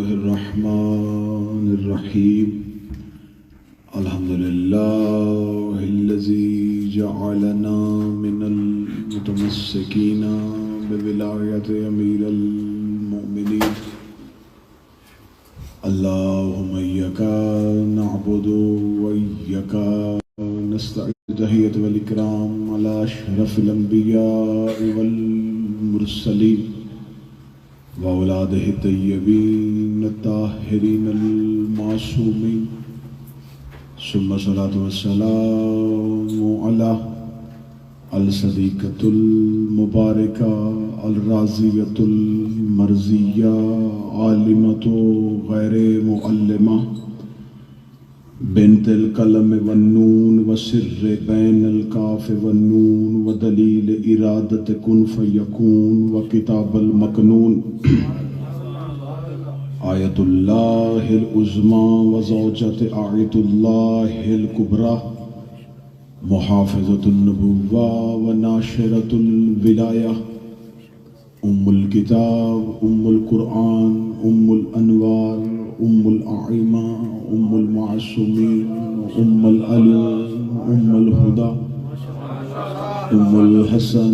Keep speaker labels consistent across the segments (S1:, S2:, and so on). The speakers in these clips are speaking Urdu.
S1: الرحمن الرحيم الحمد لله الذي جعلنا من المتمسكين بولاية أمير المؤمنين اللهم إياك نعبد وإياك نستعين. تحية والإكرام على أشرف الأنبياء والمرسلين وأولاده الطيبين الطاهرين المعصومين ثم الصلاة والسلام على الصديقة المباركة الرازية المرزية عالمة غير معلمة بنت القلم والنون وسر بين الكاف والنون ودليل إرادة كن فيكون وكتاب المكنون آية الله العظمى وزوجة آية الله الكبرى محافظة النبوة وناشرة الولاية الكتاب القرآن الأنوار الأعمى المعصومين العلوم الهدى الحسن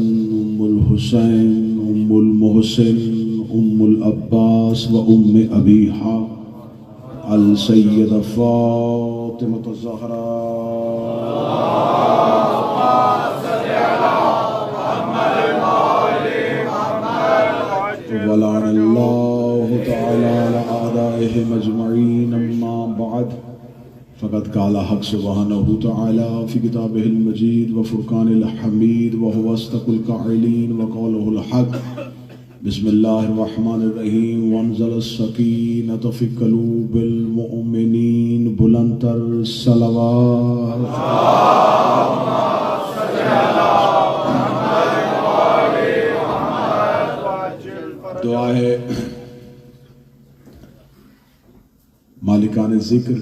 S1: الحسين المحسن العباس أبيها السيدة فاطمة الزهراء ولعن الله تعالى على أعدائهم أجمعين. أما بعد فقد قال حق سبحانه وتعالى في كتابه المجيد وفرقان الحميد وهو أصدق القائلين وقوله الحق. بسم الله الرحمن الرحيم. وانزل السكينة في قلوب المؤمنين. بلندتر صلوات. دعا ہے مالکان ذکر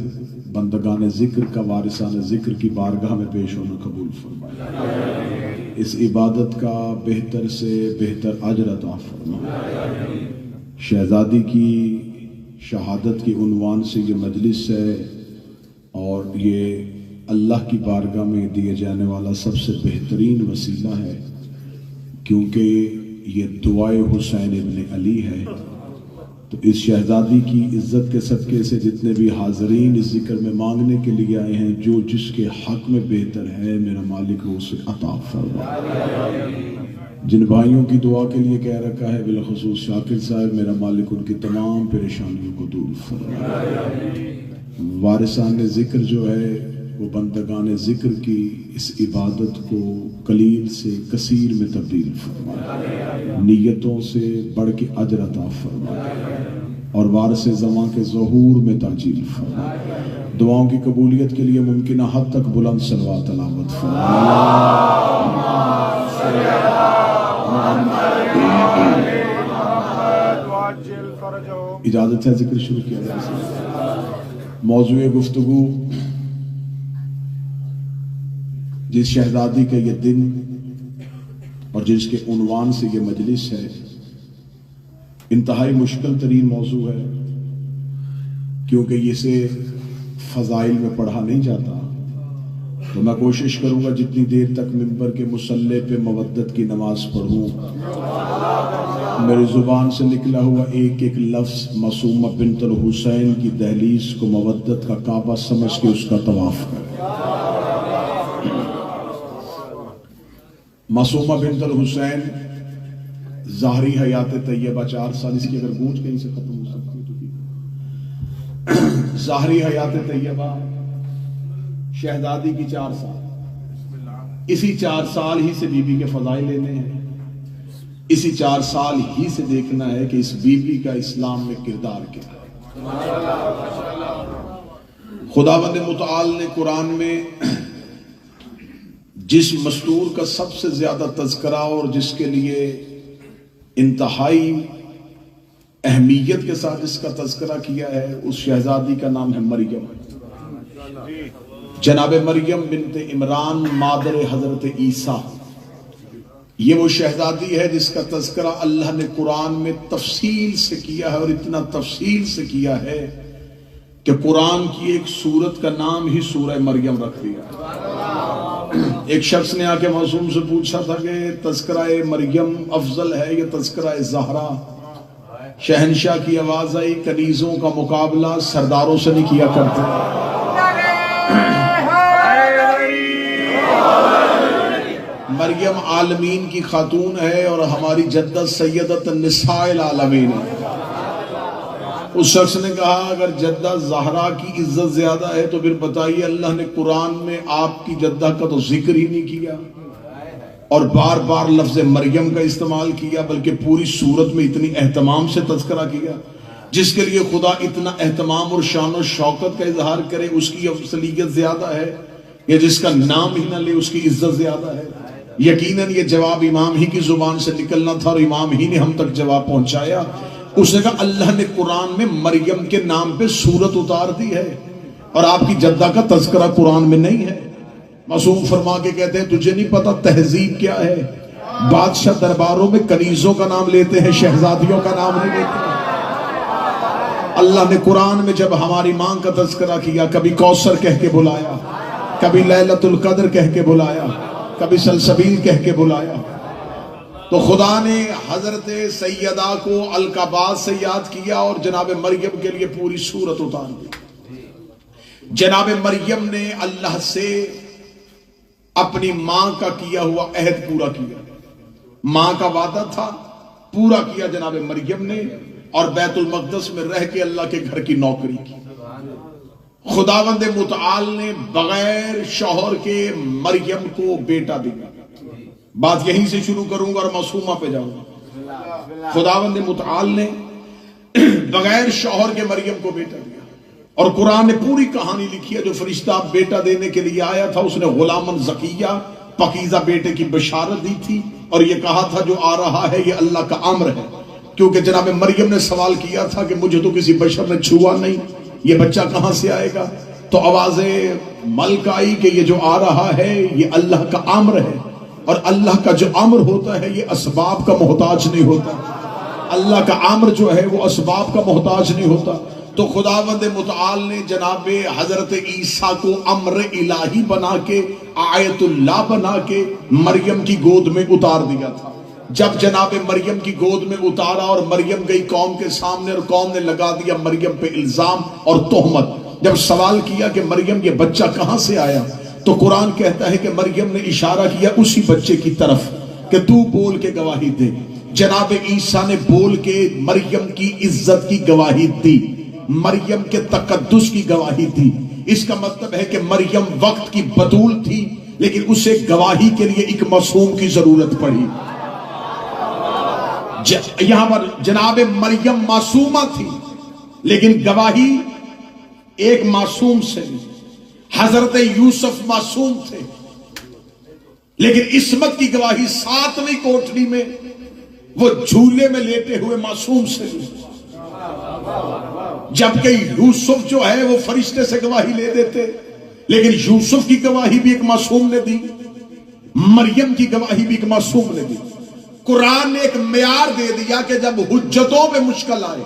S1: بندگان ذکر کا وارثان ذکر کی بارگاہ میں پیش ہونا قبول فرمائے. اس عبادت کا بہتر سے بہتر اجر عطا فرمائے. شہزادی کی شہادت کی عنوان سے یہ مجلس ہے اور یہ اللہ کی بارگاہ میں دیے جانے والا سب سے بہترین وسیلہ ہے کیونکہ یہ دعائے حسین ابن علی ہے. تو اس شہزادی کی عزت کے صدقے سے جتنے بھی حاضرین اس ذکر میں مانگنے کے لیے آئے ہیں جو جس کے حق میں بہتر ہے میرا مالک وہ اسے عطا فرمائے. جن بھائیوں کی دعا کے لیے کہہ رکھا ہے بالخصوص شاکر صاحب میرا مالک ان کی تمام پریشانیوں کو دور فرمائے. وارثان ذکر جو ہے وہ بندگان ذکر کی اس عبادت کو قلیل سے کثیر میں تبدیل فرمائے. نیتوں سے بڑھ کے اجر عطا فرمائے اور وارث زمان کے ظہور میں تاجیل فرمائے. دعاؤں کی قبولیت کے لیے ممکنہ حد تک بلند صلوات تلاوت فرمائے. اجازت ہے ذکر شروع کیا جائے. موضوع گفتگو جس شہزادی کے یہ دن اور جس کے عنوان سے یہ مجلس ہے انتہائی مشکل ترین موضوع ہے کیونکہ اسے فضائل میں پڑھا نہیں جاتا. تو میں کوشش کروں گا جتنی دیر تک ممبر کے مصلی پہ مودت کی نماز پڑھوں میری زبان سے نکلا ہوا ایک ایک لفظ معصومہ بنت الحسین کی دہلیز کو مودت کا کعبہ سمجھ کے اس کا طواف کرے. معصومہ بنت الحسین ظاہری حیات طیبہ 4 سال اس کی اگر گونج کہیں سے ختم ہو سکتی ہے تو ظاہری حیات طیبہ شہزادی کی 4 سال. اسی 4 سال ہی سے بی بی کے فضائل لینے ہیں. اسی 4 سال ہی سے دیکھنا ہے کہ اس بی بی کا اسلام میں کردار کیا ہے. خداوند متعال نے قرآن میں جس مستور کا سب سے زیادہ تذکرہ اور جس کے لیے انتہائی اہمیت کے ساتھ اس کا تذکرہ کیا ہے اس شہزادی کا نام ہے مریم. جناب مریم بنت عمران مادر حضرت عیسیٰ یہ وہ شہزادی ہے جس کا تذکرہ اللہ نے قرآن میں تفصیل سے کیا ہے، اور اتنا تفصیل سے کیا ہے کہ قرآن کی ایک سورت کا نام ہی سورہ مریم رکھ دیا۔ ایک شخص نے آ کے معصوم سے پوچھا تھا کہ تذکرہ مریم افضل ہے یا تذکرہ زہرا؟ شہنشاہ کی آواز آئی، کنیزوں کا مقابلہ سرداروں سے نہیں کیا کرتے۔ مریم عالمین کی خاتون ہے اور ہماری جدہ سیدت النساء العالمین ہے۔ اس شخص نے کہا اگر جدہ زہرا کی عزت زیادہ ہے تو پھر بتائیے اللہ نے قرآن میں آپ کی جدہ کا تو ذکر ہی نہیں کیا اور بار بار لفظ مریم کا استعمال کیا، بلکہ پوری سورت میں اتنی اہتمام سے تذکرہ کیا۔ جس کے لیے خدا اتنا اہتمام اور شان و شوکت کا اظہار کرے اس کی افضلیت زیادہ ہے یا جس کا نام ہی نہ لے اس کی عزت زیادہ ہے؟ یقیناً یہ جواب امام ہی کی زبان سے نکلنا تھا اور امام ہی نے ہم تک جواب پہنچایا۔ اس نے کہا اللہ نے قرآن میں مریم کے نام پہ سورت اتار دی ہے اور آپ کی جدہ کا تذکرہ قرآن میں نہیں ہے۔ معصوم فرما کے کہتے ہیں تجھے نہیں پتا تہذیب کیا ہے؟ بادشاہ درباروں میں کنیزوں کا نام لیتے ہیں، شہزادیوں کا نام نہیں لیتے۔ اللہ نے قرآن میں جب ہماری ماں کا تذکرہ کیا، کبھی کوثر کہہ کے بلایا، کبھی لیلۃ القدر کہہ کے بلایا، کبھی سلسبیل کہہ کے بلایا، تو خدا نے حضرت سیدہ کو القابات سے یاد کیا اور جناب مریم کے لیے پوری سورت اتار دی۔ جناب مریم نے اللہ سے اپنی ماں کا کیا ہوا عہد پورا کیا، ماں کا وعدہ تھا پورا کیا جناب مریم نے، اور بیت المقدس میں رہ کے اللہ کے گھر کی نوکری کی۔ خداوند متعال نے بغیر شوہر کے مریم کو بیٹا دیا۔ بات یہیں سے شروع کروں گا اور معصومہ پہ جاؤں گا۔ خداوند متعال نے بغیر شوہر کے مریم کو بیٹا دیا، اور قرآن نے پوری کہانی لکھی ہے۔ جو فرشتہ بیٹا دینے کے لیے آیا تھا اس نے غلامن زکیہ پاکیزہ بیٹے کی بشارت دی تھی اور یہ کہا تھا جو آ رہا ہے یہ اللہ کا امر ہے، کیونکہ جناب مریم نے سوال کیا تھا کہ مجھے تو کسی بشر نے چھوا نہیں، یہ بچہ کہاں سے آئے گا؟ تو آواز ملک آئی کہ یہ جو آ رہا ہے یہ اللہ کا امر ہے، اور اللہ کا جو امر ہوتا ہے یہ اسباب کا محتاج نہیں ہوتا۔ اللہ کا امر جو ہے وہ اسباب کا محتاج نہیں ہوتا۔ تو خداوند متعال نے جناب حضرت عیسیٰ کو امر الہی بنا کے، آیت اللہ بنا کے مریم کی گود میں اتار دیا تھا۔ جب جناب مریم کی گود میں اتارا اور مریم گئی قوم کے سامنے اور قوم نے لگا دیا مریم پہ الزام اور تہمت، جب سوال کیا کہ مریم یہ بچہ کہاں سے آیا، تو قرآن کہتا ہے کہ مریم نے اشارہ کیا اسی بچے کی طرف کہ تو بول کے گواہی دے۔ جناب عیسیٰ نے بول کے مریم کی عزت کی گواہی دی، مریم کے تقدس کی گواہی دی۔ اس کا مطلب ہے کہ مریم وقت کی بطول تھی لیکن اسے گواہی کے لیے ایک معصوم کی ضرورت پڑی۔ یہاں پر جناب مریم معصومہ تھی لیکن گواہی ایک معصوم سے نہیں۔ حضرت یوسف معصوم تھے لیکن عصمت کی گواہی 7ویں کوٹھری میں وہ جھولے میں لیٹے ہوئے معصوم سے نہیں، جبکہ یوسف جو ہے وہ فرشتے سے گواہی لے دیتے، لیکن یوسف کی گواہی بھی ایک معصوم نے دی، مریم کی گواہی بھی ایک معصوم نے دی۔ قرآن نے ایک معیار دے دیا کہ جب حجتوں پہ مشکل آئے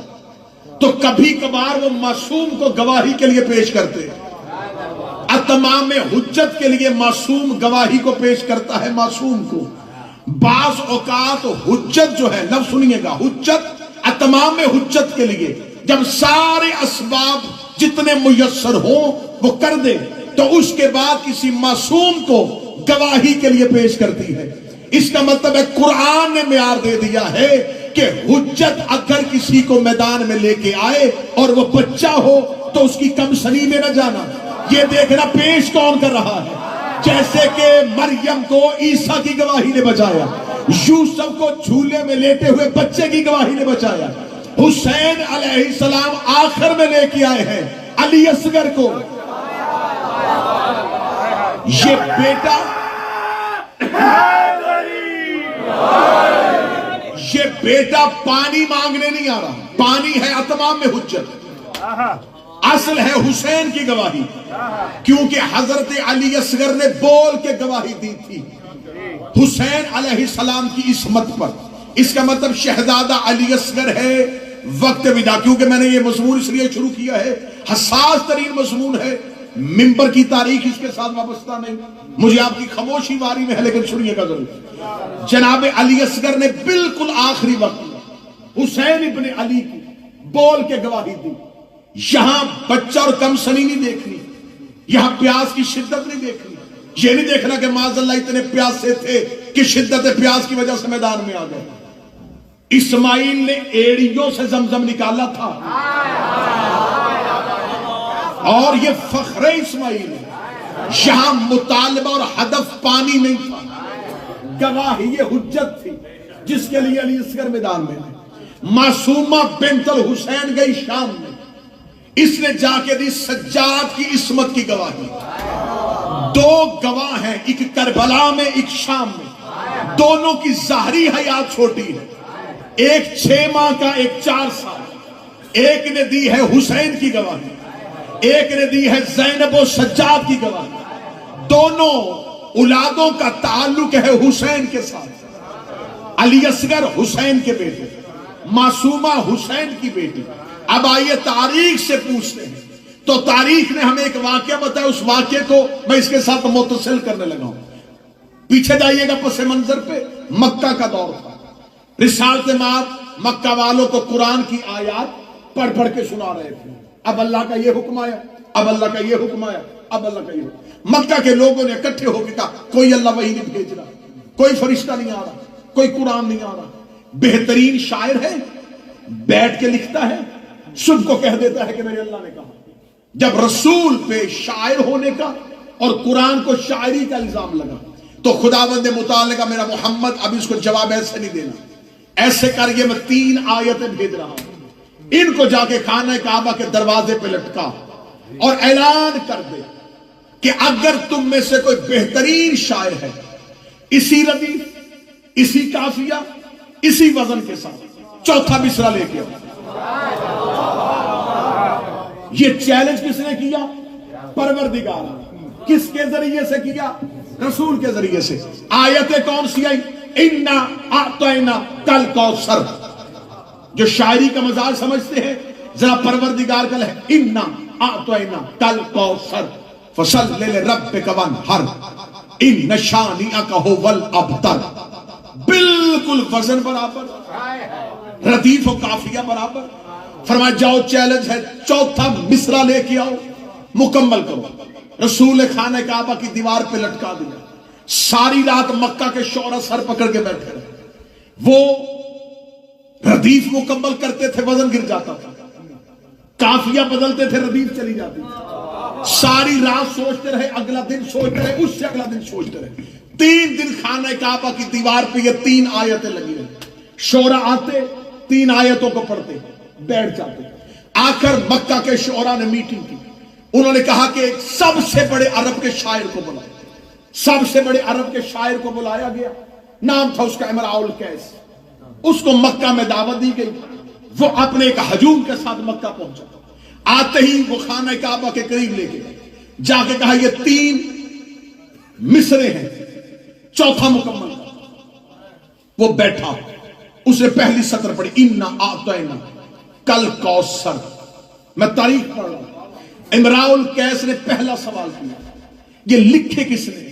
S1: تو کبھی کبھار وہ معصوم کو گواہی کے لیے پیش کرتے۔ اتمام حجت کے لیے معصوم گواہی کو پیش کرتا ہے معصوم کو۔ بعض اوقات حجت جو ہے، لفظ سنیے گا، حجت اتمام حجت کے لیے جب سارے اسباب جتنے میسر ہوں وہ کر دے تو اس کے بعد کسی معصوم کو گواہی کے لیے پیش کرتی ہے۔ اس کا مطلب ہے قرآن نے معیار دے دیا ہے کہ حجت اگر کسی کو میدان میں لے کے آئے اور وہ بچہ ہو تو اس کی کم سنی میں نہ جانا، یہ دیکھنا پیش کون کر رہا ہے۔ جیسے کہ مریم کو عیسیٰ کی گواہی نے بچایا، یوسف کو جھولے میں لیٹے ہوئے بچے کی گواہی نے بچایا، حسین علیہ السلام آخر میں لے کے آئے ہیں علی اصغر کو۔ یہ بیٹا پانی مانگنے نہیں آ رہا، پانی ہے اتمام میں حجت، اصل ہے حسین کی گواہی، کیونکہ حضرت علی اصغر نے بول کے گواہی دی تھی۔ حسین علیہ السلام کی عصمت پر. اس کا مطلب شہزادہ علی اصغر ہے وقت ودا. کیونکہ میں نے یہ مضمون اس لیے شروع کیا ہے، حساس ترین مضمون ہے، منبر کی تاریخ اس کے ساتھ وابستہ نہیں. مجھے آپ کی خاموشی واری میں ہے لیکن سنیے گا ضرور. جناب علی اصغر نے بالکل آخری وقت حسین ابن علی کی بول کے گواہی دی. یہاں بچہ اور کم سنی نہیں دیکھنی، یہاں پیاس کی شدت نہیں دیکھنی. یہ نہیں دیکھنا کہ معاذ اللہ اتنے پیاسے تھے کہ شدت پیاس کی وجہ سے میدان میں آ گئے. اسماعیل نے ایڑیوں سے زمزم نکالا تھا اور یہ فخر اسماعیل ہے. یہاں مطالبہ اور ہدف پانی نہیں تھا، گواہی یہ حجت تھی جس کے لیے علی اصغر میدان میں تھے. معصومہ بنت الحسین گئی شام میں، اس نے جا کے دی سجاد کی عصمت کی گواہی. دو گواہ ہیں، ایک کربلا میں ایک شام میں، دونوں کی ظاہری حیات چھوٹی ہے. ایک 6 ماہ کا، ایک 4 سال. ایک نے دی ہے حسین کی گواہی، ایک نے دی ہے زینب و سجاد کی گواہی. دونوں اولادوں کا تعلق ہے حسین کے ساتھ. علی اصغر حسین کے بیٹے، معصومہ حسین کی بیٹی. اب آئیے تاریخ سے پوچھتے ہیں. تو تاریخ نے ہمیں ایک واقعہ بتایا، اس واقعے کو میں اس کے ساتھ متصل کرنے لگا ہوں. پیچھے جائیے گا پس منظر پہ. مکہ کا دور تھا، رسالت مآب مکہ والوں کو قرآن کی آیات پڑھ پڑھ کے سنا رہے تھے. اب اللہ کا یہ حکم آیا، اب اللہ کا یہ حکم آیا، اب اللہ کا یہ حکم. مکہ کے لوگوں نے اکٹھے ہو کے کہا کوئی اللہ وحی نہیں بھیج رہا، کوئی فرشتہ نہیں آ رہا، کوئی قرآن نہیں آ رہا. بہترین شاعر ہے، بیٹھ کے لکھتا ہے، صبح کو کہہ دیتا ہے کہ میرے اللہ نے کہا. جب رسول پہ شاعر ہونے کا اور قرآن کو شاعری کا الزام لگا تو خداوند متعال نے کہا میرا محمد اب اس کو جواب ایسے نہیں دینا، ایسے کر یہ میں 3 آیتیں بھیج رہا ہوں. ان کو جا کے خانہ کعبہ کے دروازے پہ لٹکا اور اعلان کر دے کہ اگر تم میں سے کوئی بہترین شاعر ہے، اسی ردیف، اسی قافیہ، اسی وزن کے ساتھ 4تھا مصرع لے کے آؤ. یہ چیلنج کس نے کیا؟ پروردگار. کس کے ذریعے سے کیا؟ رسول کے ذریعے سے. آیتیں کون سی آئی؟ اِنَّا أَعْطَيْنَا كَالْكَوْثَرَ. جو شاعری کا مزاج سمجھتے ہیں ذرا پروردگار کا ہے اِنَّا أَعْطَيْنَا كَالْكَوْثَرَ فَصَلِّ لِرَبِّكَ وَانْحَرْ إِنَّ شَانِئَكَ هُوَ الْأَبْتَرُ. بالکل وزن برابر، ردیف و قافیہ برابر. فرمایا جاؤ چیلنج ہے، 4تھا مصرع لے کے آؤ، مکمل کرو. رسول خانہ کعبہ کی دیوار پہ لٹکا دیا. ساری رات مکہ کے شعراء سر پکڑ کے بیٹھے رہے. وہ ردیف مکمل کرتے تھے، وزن گر جاتا تھا. قافیہ بدلتے تھے، ردیف چلی جاتی تھی. ساری رات سوچتے رہے، اگلا دن سوچتے رہے، اس سے اگلا دن سوچتے رہے. 3 دن خانہ کعبہ کی دیوار پہ یہ 3 آیتیں لگی رہی. شعراء آتے 3 آیتوں کو پڑھتے بیٹھ جاتے. آخر مکہ کے شعراء نے میٹنگ کی. انہوں نے کہا کہ سب سے بڑے عرب کے شاعر کو بلایا. سب سے بڑے عرب کے شاعر کو بلایا گیا. نام تھا اس کا امراء القیس. اس کو مکہ میں دعوت دی گئی. وہ اپنے ایک ہجوم کے ساتھ مکہ پہنچا. آتے ہی وہ خانہ کعبہ کے قریب لے کے جا کے کہا یہ 3 مصرے ہیں، 4تھا مکمل. وہ بیٹھا، اس نے پہلی سطر پڑھی اِنَّا أَعْطَيْنَا كَالْكَوْثَرَ. میں تاریخ پڑھ رہا ہوں. امراء القیس نے پہلا سوال کیا یہ لکھے کس نے؟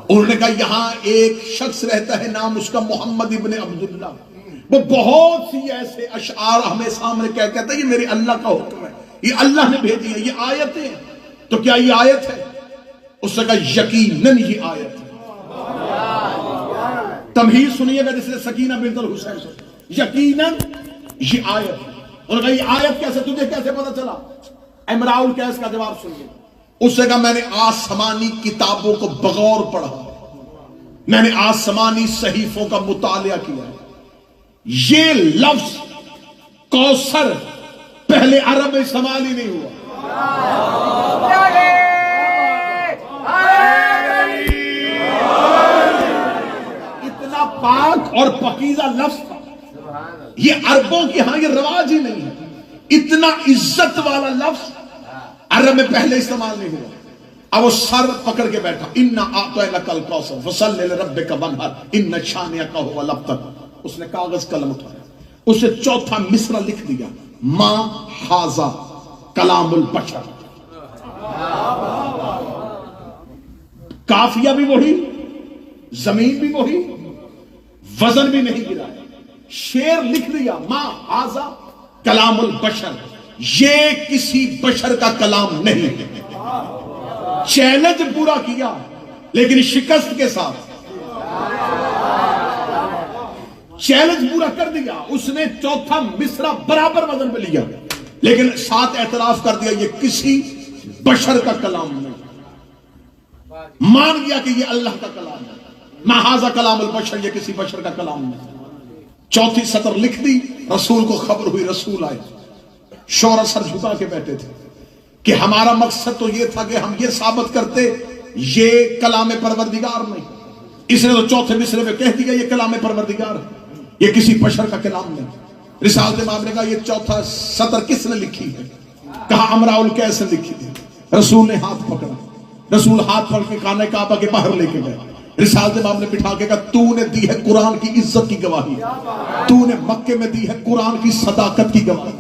S1: انہوں نے کہا یہاں ایک شخص رہتا ہے، نام اس کا محمد ابن عبداللہ. وہ بہت سی ایسے اشعار ہمیں سامنے کہتا ہے یہ میرے اللہ کا حکم ہے، یہ اللہ نے بھیجی ہے، یہ آیتیں. تو کیا یہ آیت ہے؟ اس نے کہا یقیناً یہ آیت ہے. تمہید سنیے گا جس نے سکینہ بنت الحسین سے، یقیناً یہ آیت ہے. انہوں نے کہا یہ آیت کیسے، تجھے کیسے پتا چلا؟ امراء القیس کا جواب سنیے. اس نے کہا میں نے آسمانی کتابوں کو بغور پڑھا، میں نے آسمانی صحیفوں کا مطالعہ کیا. یہ لفظ کوثر پہلے عرب میں استعمال ہی نہیں ہوا. اتنا پاک اور پاکیزہ لفظ تھا، یہ عربوں کی ہاں یہ رواج ہی نہیں ہے. اتنا عزت والا لفظ عرب میں پہلے استعمال نہیں ہوا. اب وہ سر پکڑ کے بیٹھا، اِنَّا أَعْطَيْنَاكَ الْكَوْثَرَ فَصَلِّ لِرَبِّكَ وَانْحَرْ إِنَّ شَانِئَكَ هُوَ الْأَبْتَرُ۔ اس نے کاغذ قلم اٹھایا، اسے چوتھا مصرع لکھ دیا، ما ھذا کلام البشر۔ کافیہ بھی وہی، زمین بھی وہی، وزن بھی نہیں گرا، شعر لکھ دیا، ما ھذا کلام البشر، یہ کسی بشر کا کلام نہیں ہے۔ چیلنج پورا کیا لیکن شکست کے ساتھ، چیلنج پورا کر دیا، اس نے چوتھا مصرع برابر وزن پہ لیا لیکن ساتھ اعتراف کر دیا یہ کسی بشر کا کلام نہیں، مان گیا کہ یہ اللہ کا کلام ہے، ما ھذا کلام البشر، یہ کسی بشر کا کلام نہیں۔ چوتھی سطر لکھ دی، رسول کو خبر ہوئی، رسول آئے، شورا سر جھکا کے بیٹھے تھے کہ ہمارا مقصد تو یہ تھا کہ ہم یہ ثابت کرتے یہ کلام پروردگار نہیں، اس نے تو چوتھے مصرع میں کہہ دیا یہ کلام پروردگار ہے، یہ کسی بشر کا کلام نہیں۔ رسالت امام نے کہا یہ چوتھا سطر کس نے لکھی ہے؟ کہا امراء القیس نے لکھی ہے۔ رسول نے ہاتھ پکڑا، رسول ہاتھ پکڑ کے خانہ کعبہ کے باہر لے کے گئے، رسالت امام نے بٹھا کے کہا تو نے دی ہے قرآن کی عزت کی گواہی، تو نے مکے میں دی ہے قرآن کی صداقت کی گواہی،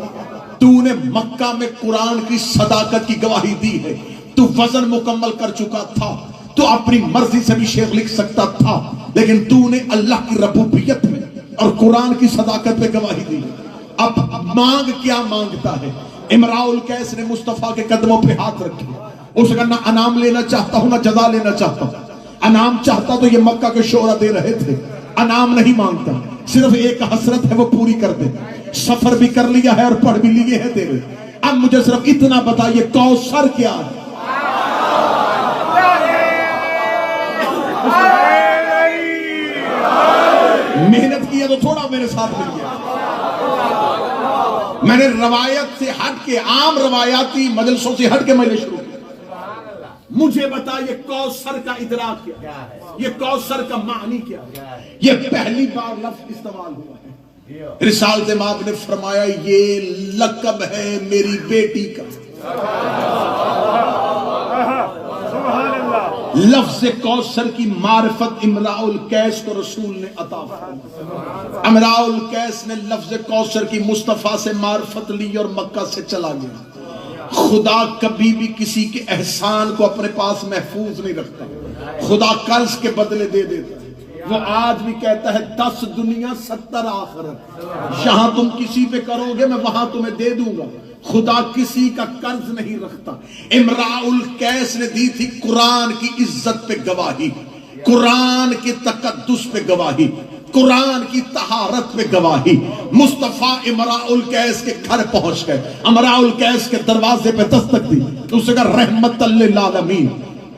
S1: تو نے مکہ میں قرآن کی صداقت کی گواہی دی ہے، تو وزن مکمل کر چکا تھا، تو اپنی مرضی سے بھی شعر لکھ سکتا تھا لیکن تو نے اللہ کی ربوبیت میں اور قرآن کی صداقت پہ گواہی دی۔ اب مانگ کیا مانگتا ہے؟ امراء القیس نے مصطفیٰ کے قدموں پہ ہاتھ رکھے، اس نے کہا نہ انعام لینا چاہتا ہوں نہ جزا لینا چاہتا ہوں، انعام چاہتا تو یہ مکہ کے شعراء دے رہے تھے، انعام نہیں مانگتا، صرف ایک حسرت ہے وہ پوری کر دے، سفر بھی کر لیا ہے اور پڑھ بھی لیے ہیں تیرے، اب مجھے صرف اتنا بتا یہ کوثر کیا ہے؟ محنت کیا تو تھوڑا میرے ساتھ مل گیا، میں نے روایت سے ہٹ کے، عام روایاتی مجلسوں سے ہٹ کے میں نے شروع کیا، مجھے بتا یہ کوثر کا ادراک کیا ہے، یہ کوثر کا معنی کیا ہے؟ یہ پہلی بار لفظ استعمال ہوا ہے۔ رسالت امام نے فرمایا یہ لقب ہے میری بیٹی کا، لفظ کوثر کی معرفت امراء القیس کو رسول نے عطا فرمائی۔ امراء القیس نے لفظ کوثر کی مصطفیٰ سے معرفت لی اور مکہ سے چلا گیا۔ خدا کبھی بھی کسی کے احسان کو اپنے پاس محفوظ نہیں رکھتا، خدا قرض کے بدلے دے دیتا ہے۔ وہ آج بھی کہتا ہے 10 دنیا 70 آخرت، یہاں تم کسی پہ کرو گے میں وہاں تمہیں دے دوں گا، خدا کسی کا قرض نہیں رکھتا۔ امراء القیس نے دی تھی قرآن کی عزت پہ گواہی، قرآن کی تقدس پہ گواہی، قرآن کی طہارت پہ گواہی۔ مصطفیٰ امراء القیس کے گھر پہنچ گئے، امراء القیس کے دروازے پہ دستک دی، اس نے کہا رحمت للعالمین،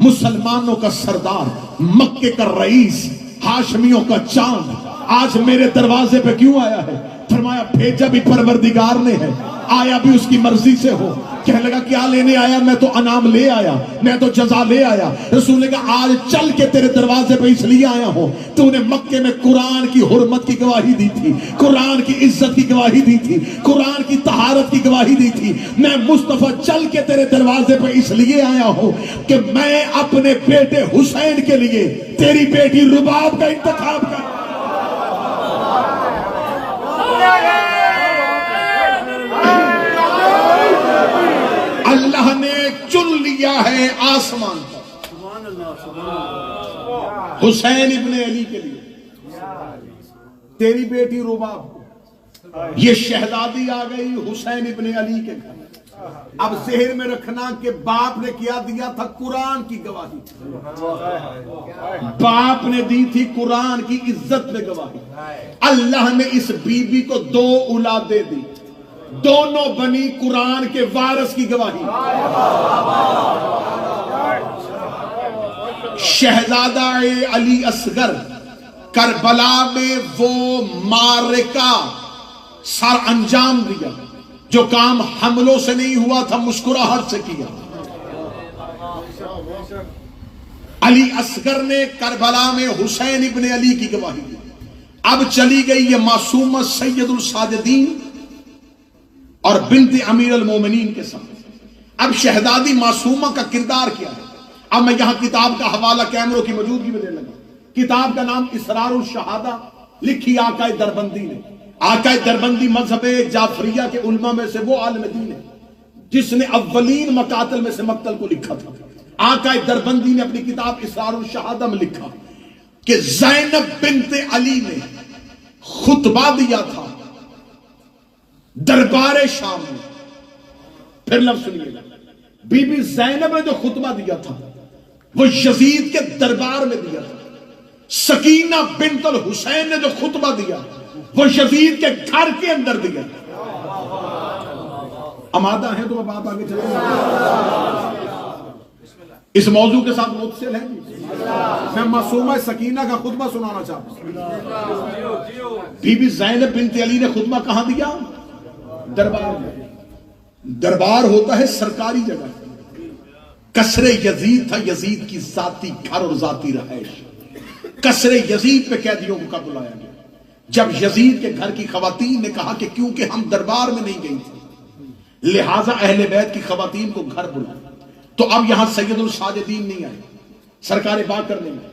S1: مسلمانوں کا سردار، مکے کا رئیس، ہاشمیوں کا چاند آج میرے دروازے پہ کیوں آیا ہے؟ فرمایا بھیجا بھی پروردگار نے ہے، آیا بھی اس کی مرضی سے ہو۔ کہنے لگا کیا لینے آیا؟ میں تو انعام لے آیا، میں تو جزا لے آیا۔ رسول نے کہا آج چل کے تیرے دروازے پہ اس لیے آیا ہوں، تو نے مکے میں قرآن کی حرمت کی گواہی دی تھی، قرآن کی عزت کی گواہی دی تھی، قرآن کی طہارت کی گواہی دی تھی۔ میں مصطفیٰ چل کے تیرے دروازے پہ اس لیے آیا ہوں کہ میں اپنے بیٹے حسین کے لیے تیری بیٹی رباب کا انتخاب کر۔ اللہ نے چن لیا ہے آسمان حسین ابن علی کے لیے، تیری بیٹی رباب، یہ شہزادی آ گئی حسین ابن علی کے گھر۔ اب ذہن میں رکھنا کہ باپ نے کیا دیا تھا؟ قرآن کی گواہی، باپ نے دی تھی قرآن کی عزت میں گواہی۔ اللہ نے اس بی بی کو 2 اولادیں دی، دونوں بنی قرآن کے وارث کی گواہی۔ شہزادہ علی اصغر کربلا میں وہ معرکہ سر انجام دیا جو کام حملوں سے نہیں ہوا تھا، مسکراہٹ سے کیا۔ علی اصغر نے کربلا میں حسین ابن علی کی گواہی دی۔ اب چلی گئی یہ معصومہ سید الساجدین اور بنت امیر المومنین کے ساتھ۔ اب شہزادی معصومہ کا کردار کیا ہے؟ اب میں یہاں کتاب کا حوالہ کیمروں کی موجودگی میں دینے لگا. کتاب کا نام اسرار الشہادہ، لکھی آقا دربندی نے. آقا دربندی مذہب جعفریہ کے علماء میں سے وہ عالم دین ہے جس نے اولین مقاتل میں سے مقتل کو لکھا تھا. آقا دربندی نے اپنی کتاب اسرار الشہادہ میں لکھا کہ زینب بنت علی نے خطبہ دیا تھا دربار شام میں. پھر لفظ سنیے گا، بی بی زینب نے جو خطبہ دیا تھا وہ یزید کے دربار میں دیا تھا. سکینہ بنت الحسین نے جو خطبہ دیا وہ یزید کے گھر کے اندر دیا. آمادہ ہیں تو بات آگے چلے گا. اس موضوع کے ساتھ متصل ہے. میں معصومہ سکینہ کا خطبہ سنانا چاہتا ہوں. بی بی زینب بنت علی نے خطبہ کہاں دیا؟ دربار میں. دربار ہوتا ہے سرکاری جگہ. قصر یزید تھا، یزید کی ذاتی گھر اور ذاتی رہائش. قصر یزید پہ قیدیوں کو کب بلایا گیا؟ جب یزید کے گھر کی خواتین نے کہا کہ کیونکہ ہم دربار میں نہیں گئی تھی لہٰذا اہل بیت کی خواتین کو گھر بلائیں. تو اب یہاں سید الساجدین نہیں آئے سرکار پاک کرنے میں.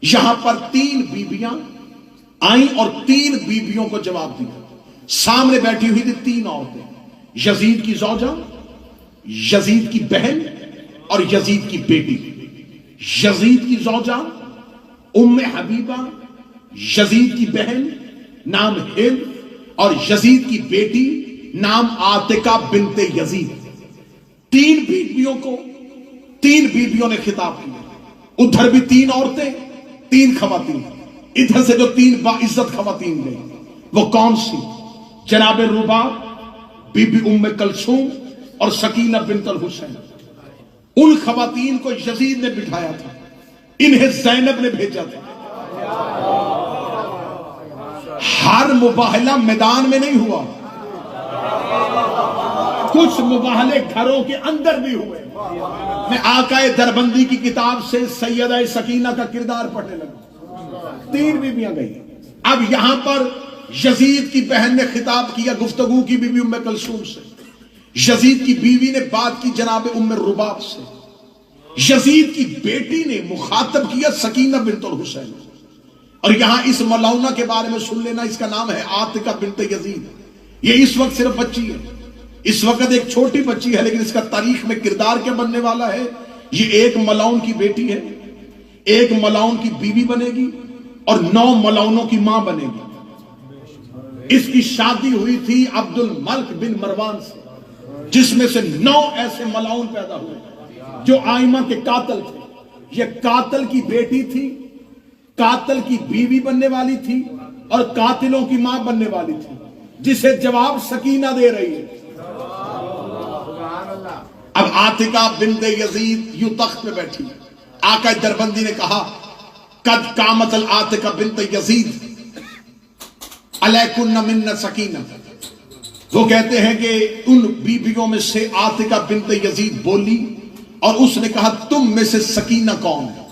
S1: یہاں پر 3 بیبیاں آئیں اور 3 بیبیوں کو جواب دیا. سامنے بیٹھی ہوئی تھی 3 عورتیں، یزید کی زوجہ، یزید کی بہن اور یزید کی بیٹی. یزید کی زوجہ ام حبیبہ، یزید کی بہن نام ہند اور یزید کی بیٹی نام عاتکہ بنت یزید. 3 بیبیوں نے خطاب کیا. ادھر بھی 3 عورتیں 3 خواتین، ادھر سے جو 3 باعزت خواتین گئی وہ کون سی؟ جناب رباب، بی بی ام کلثوم اور سکینہ بنت الحسین. ان خواتین کو یزید نے بٹھایا تھا، انہیں زینب نے بھیجا تھا. ہر مباہلہ میدان میں نہیں ہوا، کچھ مباہلے گھروں کے اندر بھی ہوئے. میں آقا دربندی کی کتاب سے سیدہ سکینہ کا کردار پڑھنے لگا. 3 بیویاں گئی. اب یہاں پر یزید کی بہن نے خطاب کیا، گفتگو کی بی بی ام کلثوم سے. یزید کی بیوی نے بات کی جناب ام رباب سے. یزید کی بیٹی نے مخاطب کیا سکینہ بنت الحسین. اور یہاں اس ملعونہ کے بارے میں سن لینا، اس کا نام ہے عاتکہ بنت یزید. یہ اس وقت صرف بچی ہے، اس وقت ایک چھوٹی بچی ہے، لیکن اس کا تاریخ میں کردار کیا بننے والا ہے. یہ ایک ملعون کی بیٹی ہے، ایک ملعون کی بیوی بنے گی اور 9 ملعونوں کی ماں بنے گی. اس کی شادی ہوئی تھی عبد الملک بن مروان سے، جس میں سے 9 ایسے ملعون پیدا ہوئے جو آئمہ کے قاتل تھے. یہ قاتل کی بیٹی تھی، قاتل کی بیوی بننے والی تھی اور قاتلوں کی ماں بننے والی تھی، جسے جواب سکینہ دے رہی ہے. اب عاتکہ بنت یزید یوں تخت پہ بیٹھی. آقا دربندی نے کہا قد قامت العاتکہ بنت یزید علیکن من سکینہ. وہ کہتے ہیں کہ ان بیویوں میں سے عاتکہ بنت یزید بولی اور اس نے کہا تم میں سے سکینہ کون ہے؟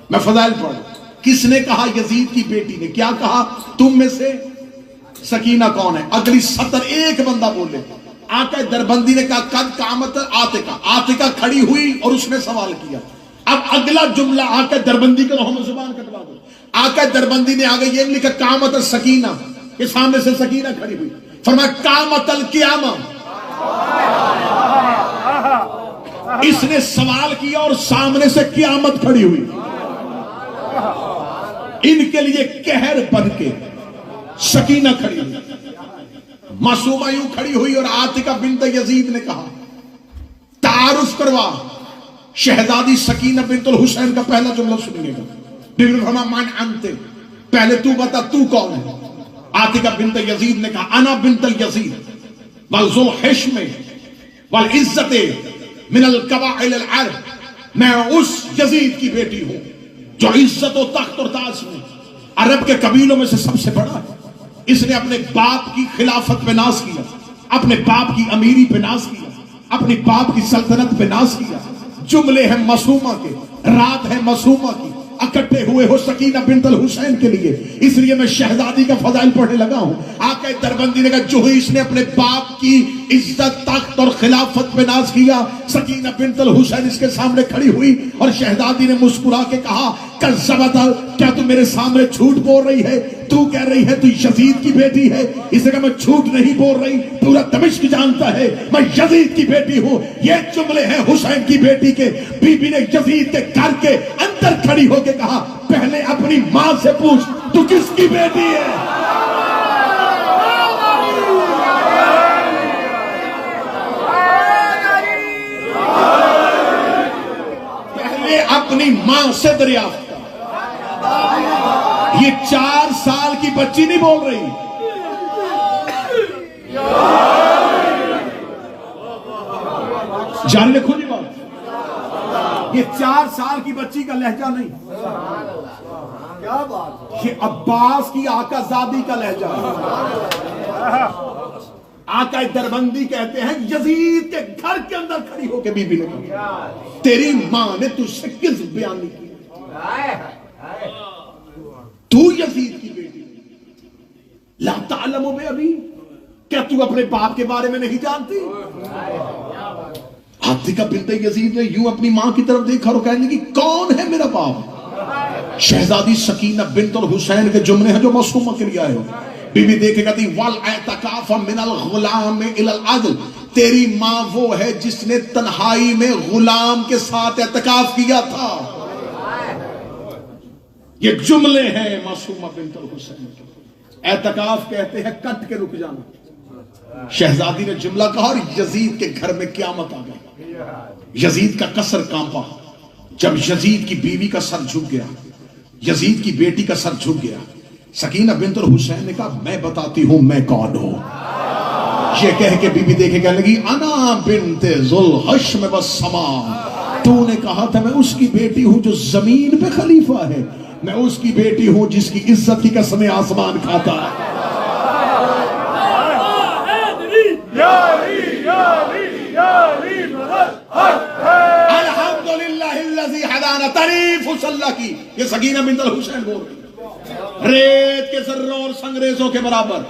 S1: میں فضائل پڑھ. کس نے کہا؟ یزید کی بیٹی نے. کیا کہا؟ تم میں سے سکینہ کون ہے؟ اگلی سطر ایک بندہ بولے. آقا دربندی نے کہا قد قامت عاتکہ. عاتکہ کھڑی ہوئی اور اس نے سوال کیا. اب اگلا جملہ آقا دربندی کے روح میں زبان کٹوا دو. آقا دربندی نے آگے یہ لکھا قامت السکینہ، کے سامنے سے سکینہ کھڑی ہوئی. فرمایا قامت القیامہ. اس نے سوال کیا اور سامنے سے قیامت کھڑی ہوئی. ان کے لیے قہر بن کے سکینہ کھڑی ہوئی. معصومہ یوں کھڑی ہوئی اور عاتکہ بنت یزید نے کہا تعارف کروا. شہزادی سکینہ بنت الحسین کا پہلا جملہ سنیے گا. من انت، پہلے تو بتا تو کون ہے؟ عاتکہ بنت یزید نے کہا انا بنت الیزید والذو الحشم والعزت من القبائل العرب. میں اس یزید کی بیٹی ہوں جو عزت و تخت اور تاج میں عرب کے قبیلوں میں سے سب سے بڑا ہے. اس نے اپنے باپ کی خلافت پہ ناز کیا، اپنے باپ کی امیری پہ ناز کیا، اپنی باپ کی سلطنت پہ ناز کیا. جملے ہیں معصومہ کے، رات ہے معصومہ کی، اکٹھے ہوئے ہو سکینہ بنت الحسین کے لیے. اس لیے میں شہزادی کا فضائل پڑھنے لگا ہوں. آقا دربندی نے کہا جو ہی اس نے اپنے باپ کی عزت تخت اور خلافت پہ ناز کیا. سکینہ بنت الحسین اس کے سامنے کھڑی ہوئی اور شہزادی نے مسکرا کے کہا کذبت، کیا تو میرے سامنے جھوٹ بول رہی ہے؟ تو کہہ رہی ہے تو یزید کی بیٹی ہے. اس نے کہا میں جھوٹ نہیں بول رہی، پورا دمشق جانتا ہے میں یزید کی بیٹی ہوں. یہ جملے ہیں حسین کی بیٹی کے. بی بی نے یزید کے گھر کے اندر کھڑی ہو کے کہا پہلے اپنی ماں سے پوچھ تو کس کی بیٹی ہے؟ پہلے اپنی ماں سے دریافت. یہ 4 سال کی بچی نہیں بول رہی. جان لکھو جی بات، یہ 4 سال کی بچی کا لہجہ نہیں، کیا بات، یہ عباس کی آقا زادی کا لہجہ ہے. آقا دربندی کہتے ہیں یزید کے گھر کے اندر کھڑی ہو کے بی بی نے کہا تیری ماں نے تجھ سے کس بیان نہیں کی؟ تو یزید کی بیٹی لا تعلم بے ابی، کیا تو اپنے باپ کے بارے میں نہیں جانتی؟ عاتکہ بنت یزید نے یوں اپنی ماں کی طرف دیکھا اور کہنے لگی کون ہے میرا باپ؟ شہزادی سکینہ بنت الحسین کے جملے ہیں جو معصومہ کے لیے آئے ہو. بی بی دیکھے کہتی وَالْاعْتَكَافَ مِنَ الْغُلَامِ إِلَى الْعَدْلِ، تیری ماں وہ ہے جس نے تنہائی میں غلام کے ساتھ اعتکاف کیا تھا. یہ جملے ہیں معصومہ بنت الحسین. اعتکاف کہتے ہیں کٹ کے رک جانا. شہزادی نے جملہ کہا اور یزید کے گھر میں قیامت آ گئی. یزید کا کسر کانپا جب یزید کی بیوی کا سر جھک گیا، یزید کی بیٹی کا سر جھک گیا. سکینہ بنت الحسین نے کہا میں بتاتی ہوں میں کون ہوں. یہ کہہ کے بی بی دیکھے کہنے لگی انا بنت ذوالحشم والسما، تو نے کہا تھا میں اس کی بیٹی ہوں جو زمین پہ خلیفہ ہے، میں اس کی بیٹی ہوں جس کی عزت کی قسمیں آسمان کھاتا ہے. الحمدللہ الذی ہدانا، تعریف اس اللہ کی. یہ سکینہ بنت الحسین بول رہی ریت کے ذروں اور سنگریزوں کے برابر.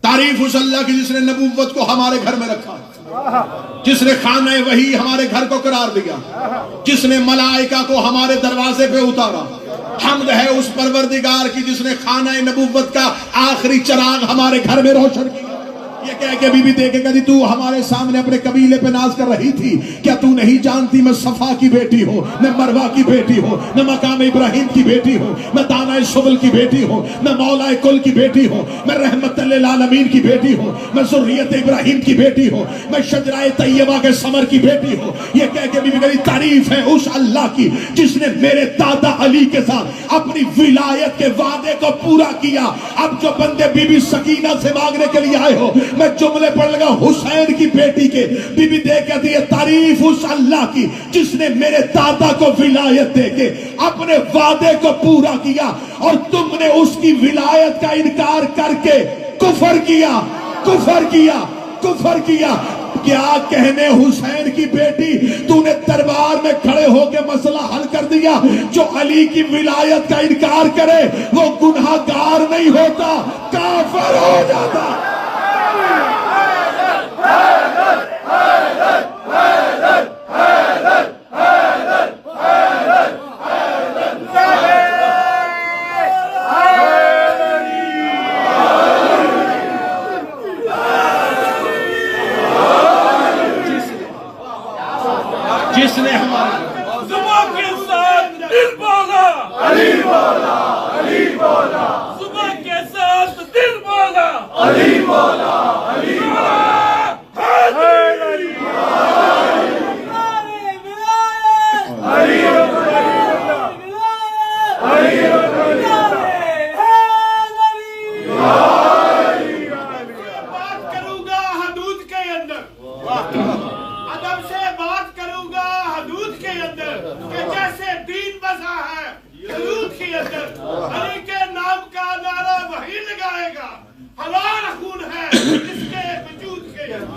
S1: تعریف اس اللہ کی جس نے نبوت کو ہمارے گھر میں رکھا، جس نے خانہ وحی ہمارے گھر کو قرار دیا، جس نے ملائکہ کو ہمارے دروازے پہ اتارا. حمد ہے اس پروردگار کی جس نے خانہ نبوت کا آخری چراغ ہمارے گھر میں روشن کیا. یہ کہہ کے بی بی دیکھے گا تو ہمارے سامنے اپنے قبیلے پہ ناز کر رہی تھی، کیا تو نہیں جانتی میں صفا کی بیٹی ہوں، میں مروہ کی بیٹی ہوں، میں مقام ابراہیم کی بیٹی ہوں، میں دانہ سبل کی بیٹی ہوں، میں مولا کل کی بیٹی ہوں، میں رحمت للعالمین کی بیٹی ہوں، میں ذریت ابراہیم کی بیٹی ہوں، میں شجرہ طیبہ کے ثمر کی بیٹی ہوں. یہ کہہ کے بی بی کہی تعریف ہے اس اللہ کی جس نے میرے دادا علی کے ساتھ اپنی ولایت کے وعدے کو پورا کیا. اب جو بندے بی بی سکینہ سے مانگنے کے لیے آئے ہو میں جملے پڑھ لگا حسین کی بیٹی کے. بی بی دیکھ کہتی ہے تعریف اس اللہ کی جس نے میرے دادا کو ولایت دے کے اپنے وعدے کو پورا کیا اور تم نے اس کی ولایت کا انکار کر کے کفر کیا، کفر کیا، کفر کیا. کیا کہنے حسین کی بیٹی، تو نے دربار میں کھڑے ہو کے مسئلہ حل کر دیا. جو علی کی ولایت کا انکار کرے وہ گناہگار نہیں ہوتا، کافر ہو جاتا. جس نے ہمارے
S2: صبح کے ساتھ دل بولا، علی بولا، علی بولا، صبح کے ساتھ دل بولا، علی بولا، علی بولا، علی بات کروں گا حدود کے اندر، ادب سے بات کروں گا حدود کے اندر کہ جیسے دین بسا ہے حدود کے اندر. علی کے نام کا نعرہ وہی لگائے گا حلال خون ہے اس کے وجود کے اندر.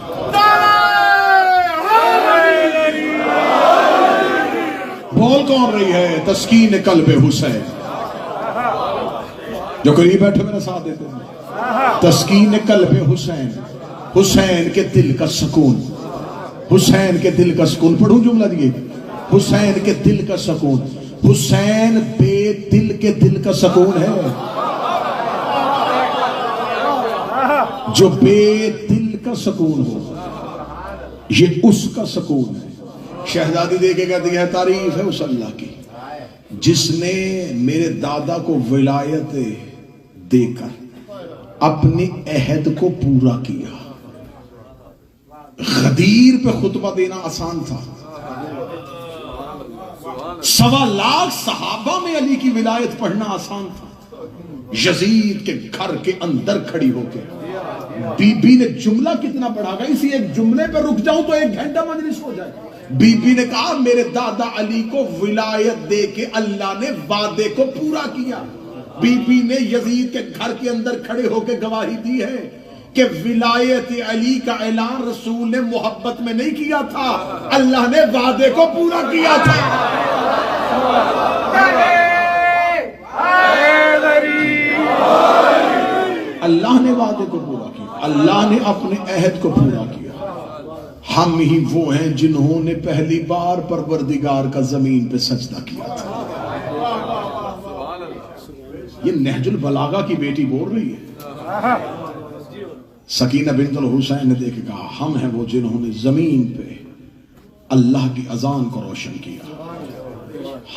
S1: بول کون رہی ہے؟ تسکین قلب حسین. جو قریب بیٹھے میرا ساتھ دیتے ہیں. تسکین قلب حسین. حسین کے دل کا سکون، حسین کے دل کا سکون. پڑھوں جملہ دیے، حسین کے دل کا سکون. حسین بے دل کے دل کا سکون ہے. جو بے دل کا سکون ہو یہ اس کا سکون ہے. شہزادی دے کے کہتی ہے تعریف ہے اس اللہ کی جس نے میرے دادا کو ولایت دے کر اپنے عہد کو پورا کیا. غدیر پہ خطبہ دینا آسان تھا. 1.25 لاکھ صحابہ میں علی کی ولایت پڑھنا آسان تھا. یزید کے گھر کے اندر کھڑی ہو کے بی بی نے جملہ کتنا پڑھا گا، اسی ایک جملے پہ رک جاؤں تو 1 گھنٹہ مجلس ہو جائے. بی بی نے کہا میرے دادا علی کو ولایت دے کے اللہ نے وعدے کو پورا کیا. بی بی نے یزید کے گھر کے اندر کھڑے ہو کے گواہی دی ہے کہ ولایت علی کا اعلان رسول نے محبت میں نہیں کیا تھا، اللہ نے وعدے کو پورا کیا تھا. اللہ نے وعدے کو پورا کیا، اللہ نے اپنے عہد کو پورا کیا. ہم ہی وہ ہیں جنہوں نے پہلی بار پروردگار کا زمین پہ سجدہ کیا تھا. یہ نہج البلاغہ کی بیٹی بول رہی ہے. سکینہ بنت الحسین نے دیکھ کے کہا ہم ہیں وہ جنہوں نے زمین پہ اللہ کی اذان کو روشن کیا.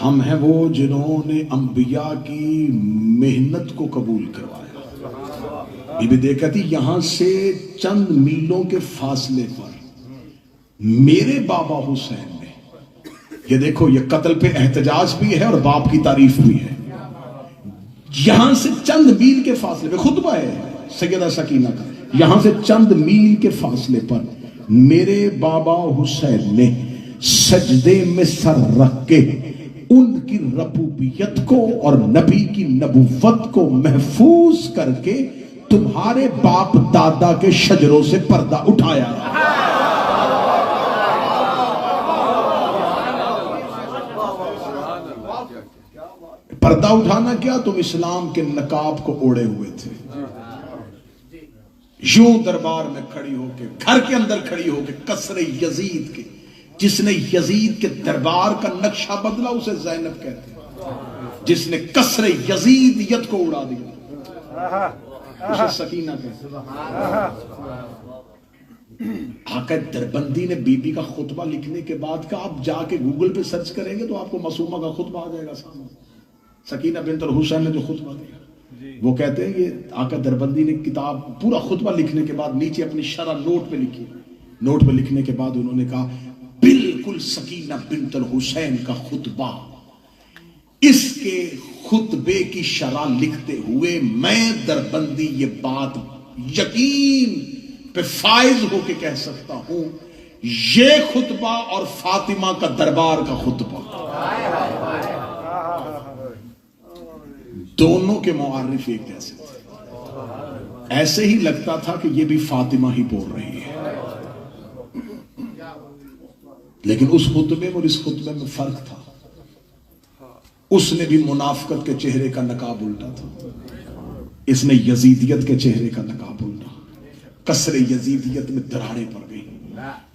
S1: ہم ہیں وہ جنہوں نے انبیاء کی محنت کو قبول کروایا. بی بی دیکھتی یہاں سے چند میلوں کے فاصلے پر میرے بابا حسین نے، یہ دیکھو یہ قتل پہ احتجاج بھی ہے اور باپ کی تعریف بھی ہے. یہاں سے چند میل کے فاصلے پہ خطبہ ہے سیدہ سکینہ کا. یہاں سے چند میل کے فاصلے پر میرے بابا حسین نے سجدے میں سر رکھ کے ان کی ربوبیت کو اور نبی کی نبوت کو محفوظ کر کے تمہارے باپ دادا کے شجروں سے پردہ اٹھایا. پردہ اٹھانا کیا، تم اسلام کے نقاب کو اوڑے ہوئے تھے. یوں دربار میں کھڑی ہو کے، گھر کے اندر کھڑی ہو کے قصر یزید کے، جس نے یزید کے دربار کا نقشہ بدلا اسے زینب کہتے ہیں. جس نے قصر یزیدیت کو اڑا دیا اسے سکینہ کہتے ہیں. آقا دربندی نے بی بی کا خطبہ لکھنے کے بعد کا آپ جا کے گوگل پہ سرچ کریں گے تو آپ کو معصومہ کا خطبہ آ جائے گا سامنے. سکینہ بنت الحسین نے جو خطبہ دیا وہ کہتے ہیں یہ آقا دربندی نے کتاب پورا خطبہ لکھنے کے بعد نیچے اپنی شرح نوٹ پہ لکھی. نوٹ پہ لکھنے کے بعد انہوں نے کہا بالکل سکینہ بنت الحسین کا خطبہ، اس کے خطبے کی شرح لکھتے ہوئے میں دربندی یہ بات یقین پہ فائز ہو کے کہہ سکتا ہوں یہ خطبہ اور فاطمہ کا دربار کا خطبہ دونوں کے معرف ایک جیسے تھے. ایسے ہی لگتا تھا کہ یہ بھی فاطمہ ہی بول رہی ہے. لیکن اس خطبے اور اس خطبے میں فرق تھا. اس نے بھی منافقت کے چہرے کا نقاب الٹا تھا، اس نے یزیدیت کے چہرے کا نقاب الٹا. قصر یزیدیت میں دراڑیں پڑ گئی.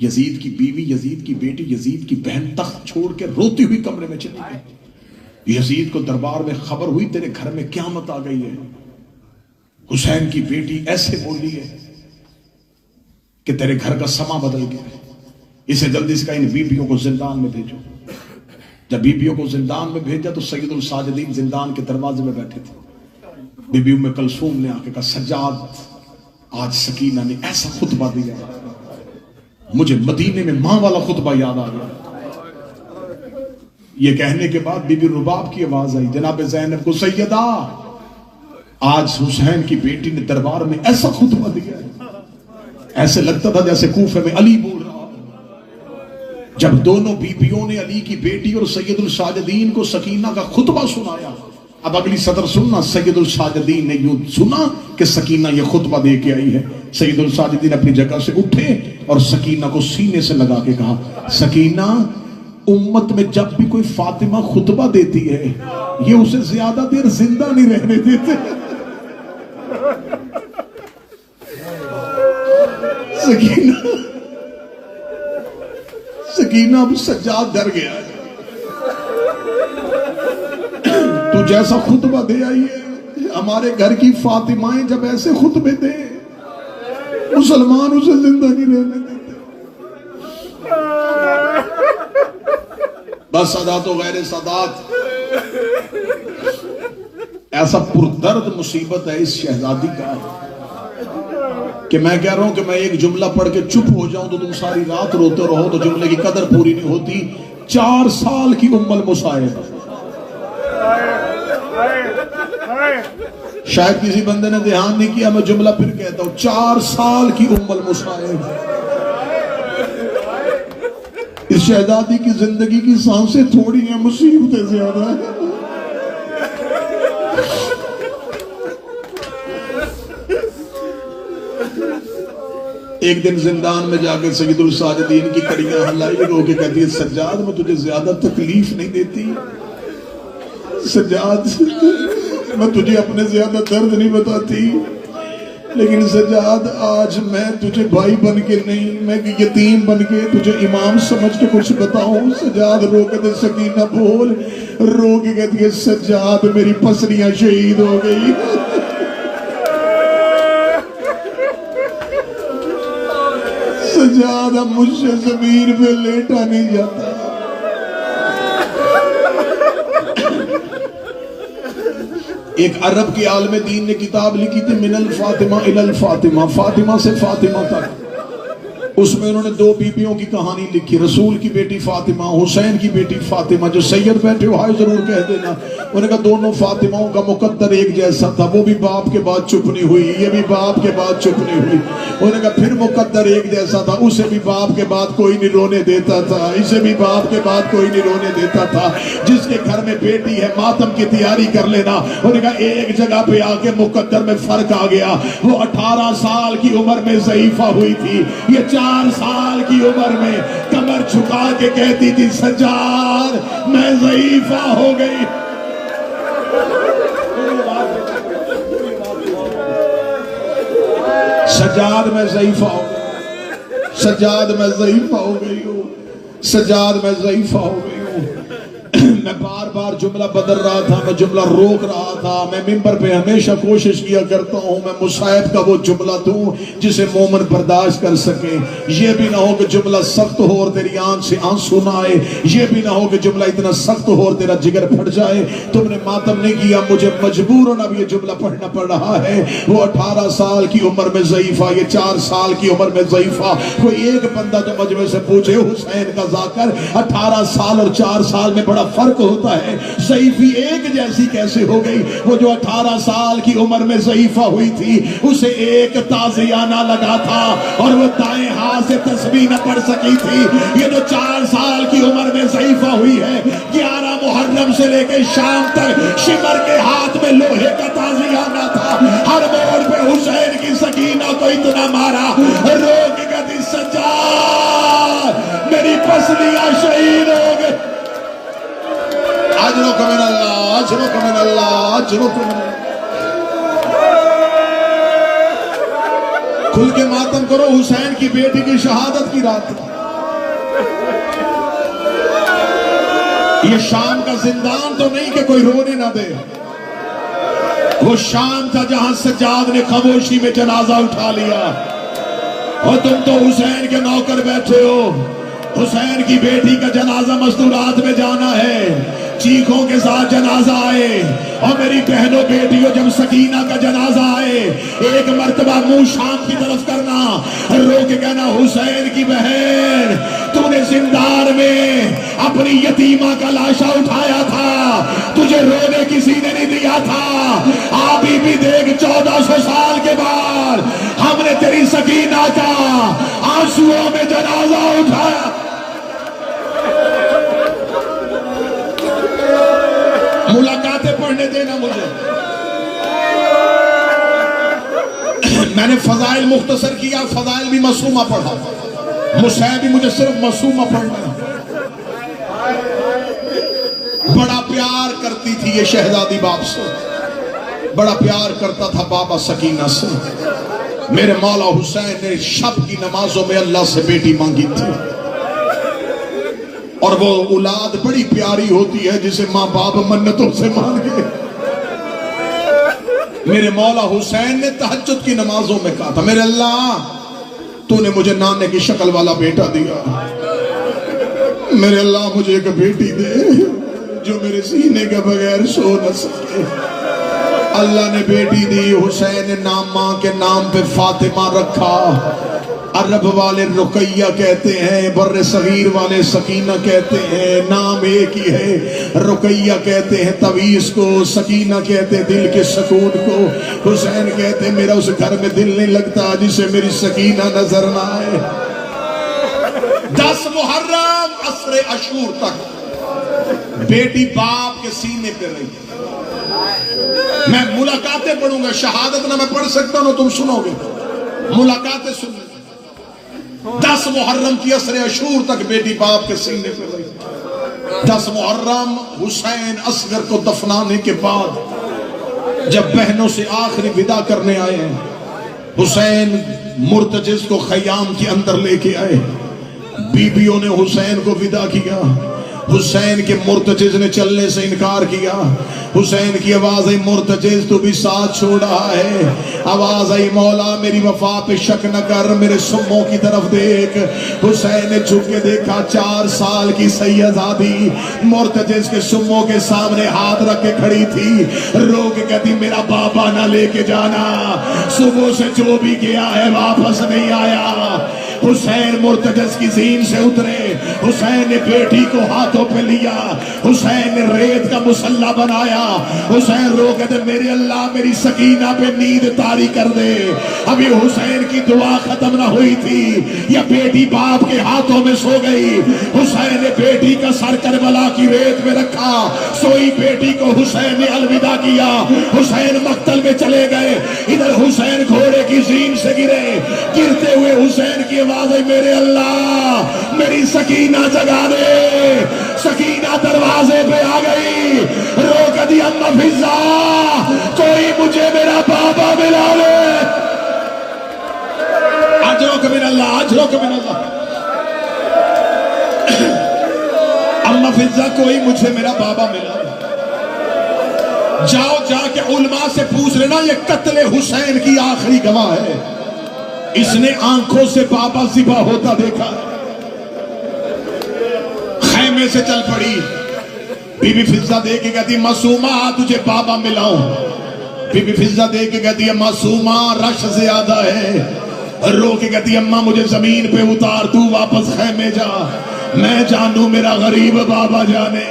S1: یزید کی بیوی، یزید کی بیٹی، یزید کی بہن تخت چھوڑ کے روتی ہوئی کمرے میں چلی گئی. یزید کو دربار میں خبر ہوئی تیرے گھر میں قیامت آ گئی ہے. حسین کی بیٹی ایسے بولی ہے کہ تیرے گھر کا سما بدل گیا ہے، اسے جلدی سے کہا ان بیبیوں کو زندان میں بھیجو. جب بیبیوں کو زندان میں بھیجا تو سید الساجدین زندان کے دروازے میں بیٹھے تھے. بی بی ام کلثوم نے آ کے کہا سجاد آج سکینہ نے ایسا خطبہ دیا مجھے مدینے میں ماں والا خطبہ یاد آ گیا. یہ کہنے کے بعد بی بی رباب کی آواز آئی جناب زینب کو سیدہ آج حسین کی بیٹی نے دربار میں ایسا خطبہ دیا ہے ایسے لگتا تھا جیسے کوفے میں علی بول رہا. جب دونوں بیبیوں نے علی کی بیٹی اور سید الساجدین کو سکینہ کا خطبہ سنایا، اب اگلی صدر سننا. سید الساجدین نے یوں سنا کہ سکینہ یہ خطبہ دے کے آئی ہے. سید الساجدین اپنی جگہ سے اٹھے اور سکینہ کو سینے سے لگا کے کہا سکینہ امت میں جب بھی کوئی فاطمہ خطبہ دیتی ہے یہ اسے زیادہ دیر زندہ نہیں رہنے دیتے. سکینہ اب سجاد ڈر گیا ہے. تو جیسا خطبہ دے آئی ہے, ہمارے گھر کی فاطمائیں جب ایسے خطبے دے, مسلمان اسے زندہ نہیں رہنے دیتے. بس سادات و غیر سادات, ایسا پردرد مصیبت ہے اس شہزادی کا کہ میں کہہ رہا ہوں کہ میں ایک جملہ پڑھ کے چپ ہو جاؤں تو تم ساری رات روتے رہو تو جملے کی قدر پوری نہیں ہوتی. 4 سال کی ام المصائب. شاید کسی بندے نے دھیان نہیں کیا, میں جملہ پھر کہتا ہوں. 4 سال کی ام المصائب. اس شہزادی کی زندگی کی سانسیں تھوڑی ہیں, مصیبتیں زیادہ ہیں. ایک دن زندان میں جا کے سید الساجدین کی کڑیاں ہلائی, رو کے کہتی ہے سجاد میں تجھے زیادہ تکلیف نہیں دیتی, سجاد میں تجھے اپنے زیادہ درد نہیں بتاتی, لیکن سجاد آج میں تجھے بھائی بن کے نہیں, میں یتیم بن کے تجھے امام سمجھ کے کچھ بتاؤں. سجاد رو کے دے سکینہ بول, رو کے کہتی ہے سجاد میری پسلیاں شہید ہو گئی. سجاد اب مجھ سے زمین پہ لیٹا نہیں جاتا. ایک عرب کی عالم دین نے کتاب لکھی تھی من الفاطمہ الی الفاطمہ, فاطمہ سے فاطمہ تک. اس میں انہوں نے 2 بیبیوں کی کہانی لکھی, رسول کی بیٹی فاطمہ, حسین کی بیٹی فاطمہ. جو سید بیٹھے ہو ہائے ضرور کہہ دینا. انہوں نے کہا دونوں فاطمہوں کا مقدر ایک جیسا تھا, وہ بھی باپ کے بعد چپ نہیں ہوئی, یہ بھی باپ کے بعد چپ نہیں ہوئی. انہوں نے کہا پھر مقدر ایک جیسا تھا, اسے بھی باپ کے بعد کوئی نہیں رونے دیتا تھا, اسے بھی باپ کے بعد کوئی نہیں رونے دیتا تھا. جس کے گھر میں بیٹی ہے ماتم کی تیاری کر لینا. انہوں نے کہا ایک جگہ پہ آ کے مقدر میں فرق آ گیا. وہ 18 سال کی عمر میں ضعیفہ ہوئی تھی, یہ 4 سال کی عمر میں کمر جھکا کے کہتی تھی سجاد میں ضعیفہ ہو گئی. سجاد میں ضعیفہ ہو گئی, سجاد میں ضعیفہ ہو گئی ہوں, سجاد میں ضعیفہ ہو گئی ہوں. میں بار بار جملہ بدل رہا تھا, میں جملہ روک رہا تھا. میں ممبر پہ ہمیشہ کوشش کیا کرتا ہوں میں مصائب کا وہ جملہ دوں جسے مومن برداشت کر سکے. یہ بھی نہ ہو کہ جملہ سخت ہو اور تیری آنکھ سے آنسو نہ آئے, یہ بھی نہ ہو کہ جملہ اتنا سخت ہو اور تیرا جگر پھٹ جائے. تم نے ماتم نہیں کیا, مجھے مجبوراً اب یہ جملہ پڑھنا پڑ رہا ہے. وہ 18 سال کی عمر میں ضعیفہ, یہ 4 سال کی عمر میں ضعیفہ. کوئی ایک بندہ تو مجمع سے پوچھے حسین کا ذاکر 18 سال اور 4 سال میں بڑا فرق ہوتا ہے, ضعیفی ایک جیسی کیسے ہو گئی؟ وہ جو 18 سال کی عمر میں ضعیفہ ہوئی تھی اسے ایک تازیہ نہ لگا تھا اور وہ دائیں ہاتھ سے تسبیح نہ پڑھ سکی تھی. یہ جو 4 سال کی عمر میں ضعیفہ ہوئی ہے 11 محرم سے لے کے شام تک شمر کے ہاتھ میں لوہے کا تازیہ نہ تھا. ہر موڑ پہ حسین کی سکینہ کو اتنا مارا, رو کے کہتی سجاد میری پسلیاں شہید ہو گئے. اجرک من اللہ, اجرک من اللہ, اجرک من اللہ. کھل کے ماتم کرو, حسین کی بیٹی کی شہادت کی رات. یہ شام کا زندان تو نہیں کہ کوئی رونے نہ دے, وہ شام تھا جہاں سجاد نے خاموشی میں جنازہ اٹھا لیا. اور تم تو حسین کے نوکر بیٹھے ہو, حسین کی بیٹی کا جنازہ مستورات میں جانا ہے, چیخوں کے ساتھ جنازہ آئے. اور میری بہنوں بیٹیوں جب سکینہ کا جنازہ آئے ایک مرتبہ منہ شام کی طرف کرنا, رو کے کہنا حسین کی بہن تو نے زندان میں اپنی یتیمہ کا لاشا اٹھایا تھا, تجھے رونے کسی نے نہیں دیا تھا. آبی بھی دیکھ 1400 سال کے بعد ہم نے تیری سکینہ کا آنسوؤں میں جنازہ اٹھایا. ملاقاتیں پڑھنے دینا مجھے, میں نے فضائل مختصر کیا, فضائل بھی معصومہ پڑھا, مصائب بھی مجھے صرف معصومہ پڑھنا. بڑا پیار کرتی تھی یہ شہزادی باپ سے, بڑا پیار کرتا تھا بابا سکینہ سے. میرے مولا حسین نے شب کی نمازوں میں اللہ سے بیٹی مانگی تھی، اور وہ اولاد بڑی پیاری ہوتی ہے جسے ماں باپ منتوں سے مانگے۔ میرے مولا حسین نے تہجد کی نمازوں میں کہا تھا، میرے اللہ تو نے مجھے نانے کی شکل والا بیٹا دیا، میرے اللہ مجھے ایک بیٹی دے جو میرے سینے کے بغیر سو نہ سکے۔ اللہ نے بیٹی دی، حسین نے نام ماں کے نام پہ فاطمہ رکھا۔ عرب والے رقیہ کہتے ہیں، بر صغیر والے سکینہ کہتے ہیں، نام ایک ہی ہے۔ رقیہ کہتے ہیں تویز کو، سکینہ کہتے ہیں دل کے سکون کو۔ حسین کہتے ہیں میرا اس گھر میں دل نہیں لگتا جسے میری سکینہ نظر نہ آئے۔ 10 محرم عصر عاشور تک بیٹی باپ کے سینے پہ رہی۔ میں ملاقاتیں پڑھوں گا، شہادت نہ میں پڑھ سکتا ہوں تم سنو گے، ملاقاتیں سن لیں۔ 10 محرم کی عصر عاشور تک بیٹی باپ کے سینے پہ رہی۔ 10 محرم حسین اصغر کو دفنانے کے بعد جب بہنوں سے آخری ودا کرنے آئے ہیں، حسین مرتجز کو خیام کے اندر لے کے آئے۔ بیویوں نے حسین کو ودا کیا، حسین کے مرتجز نے چلنے سے انکار کیا۔ حسین کی آواز آئی مرتجز تو بھی ساتھ چھوڑ رہا ہے۔ آواز آئی مولا میری وفا پہ شک نہ کر، میرے سموں کی طرف دیکھ۔ حسین نے جھک کے دیکھا، 4 سال کی سیدزادی مرتجز کے سموں کے سامنے ہاتھ رکھ کے کھڑی تھی، رو کے کہتی میرا بابا نہ لے کے جانا، صبح سے جو بھی گیا ہے واپس نہیں آیا۔ حسین مرتجز کی زین سے اترے، حسین نے بیٹی کو ہاتھوں پہ لیا، حسین نے ریت کا مسلح بنایا۔ حسین رو کہتے میرے اللہ میری سکینہ پہ نیند طاری کر دے۔ ابھی حسین کی دعا ختم نہ ہوئی تھی یا بیٹی باپ کے ہاتھوں میں سو گئی۔ حسین نے بیٹی کا سر کربلا کی ریت میں رکھا، سوئی بیٹی کو حسین نے الوداع کیا۔ حسین مقتل میں چلے گئے، ادھر حسین گھوڑے کی زین سے گرے، گرتے ہوئے حسین کی آواز ہے میرے اللہ میری سکینہ جگا دے۔ سکینہ دروازے پہ آ گئی، رو کے دی اما فضا کوئی مجھے میرا بابا ملا لے۔ اجرک من اللہ، اجرک من اللہ۔ اما فضا کوئی مجھے میرا بابا ملا لے۔ جاؤ جا کے علماء سے پوچھ لینا یہ قتل حسین کی آخری گواہ ہے، اس نے آنکھوں سے بابا ذبح ہوتا دیکھا۔ خیمے سے چل پڑی، بی بی فضا دے کے کہتی معصومہ تجھے بابا ملاؤں۔ بی بی فضا دے کے کہتی ہے معصومہ رش زیادہ ہے۔ رو کے کہتی اماں مجھے زمین پہ اتار، تو واپس خیمے جا، میں جانوں میرا غریب بابا جانے۔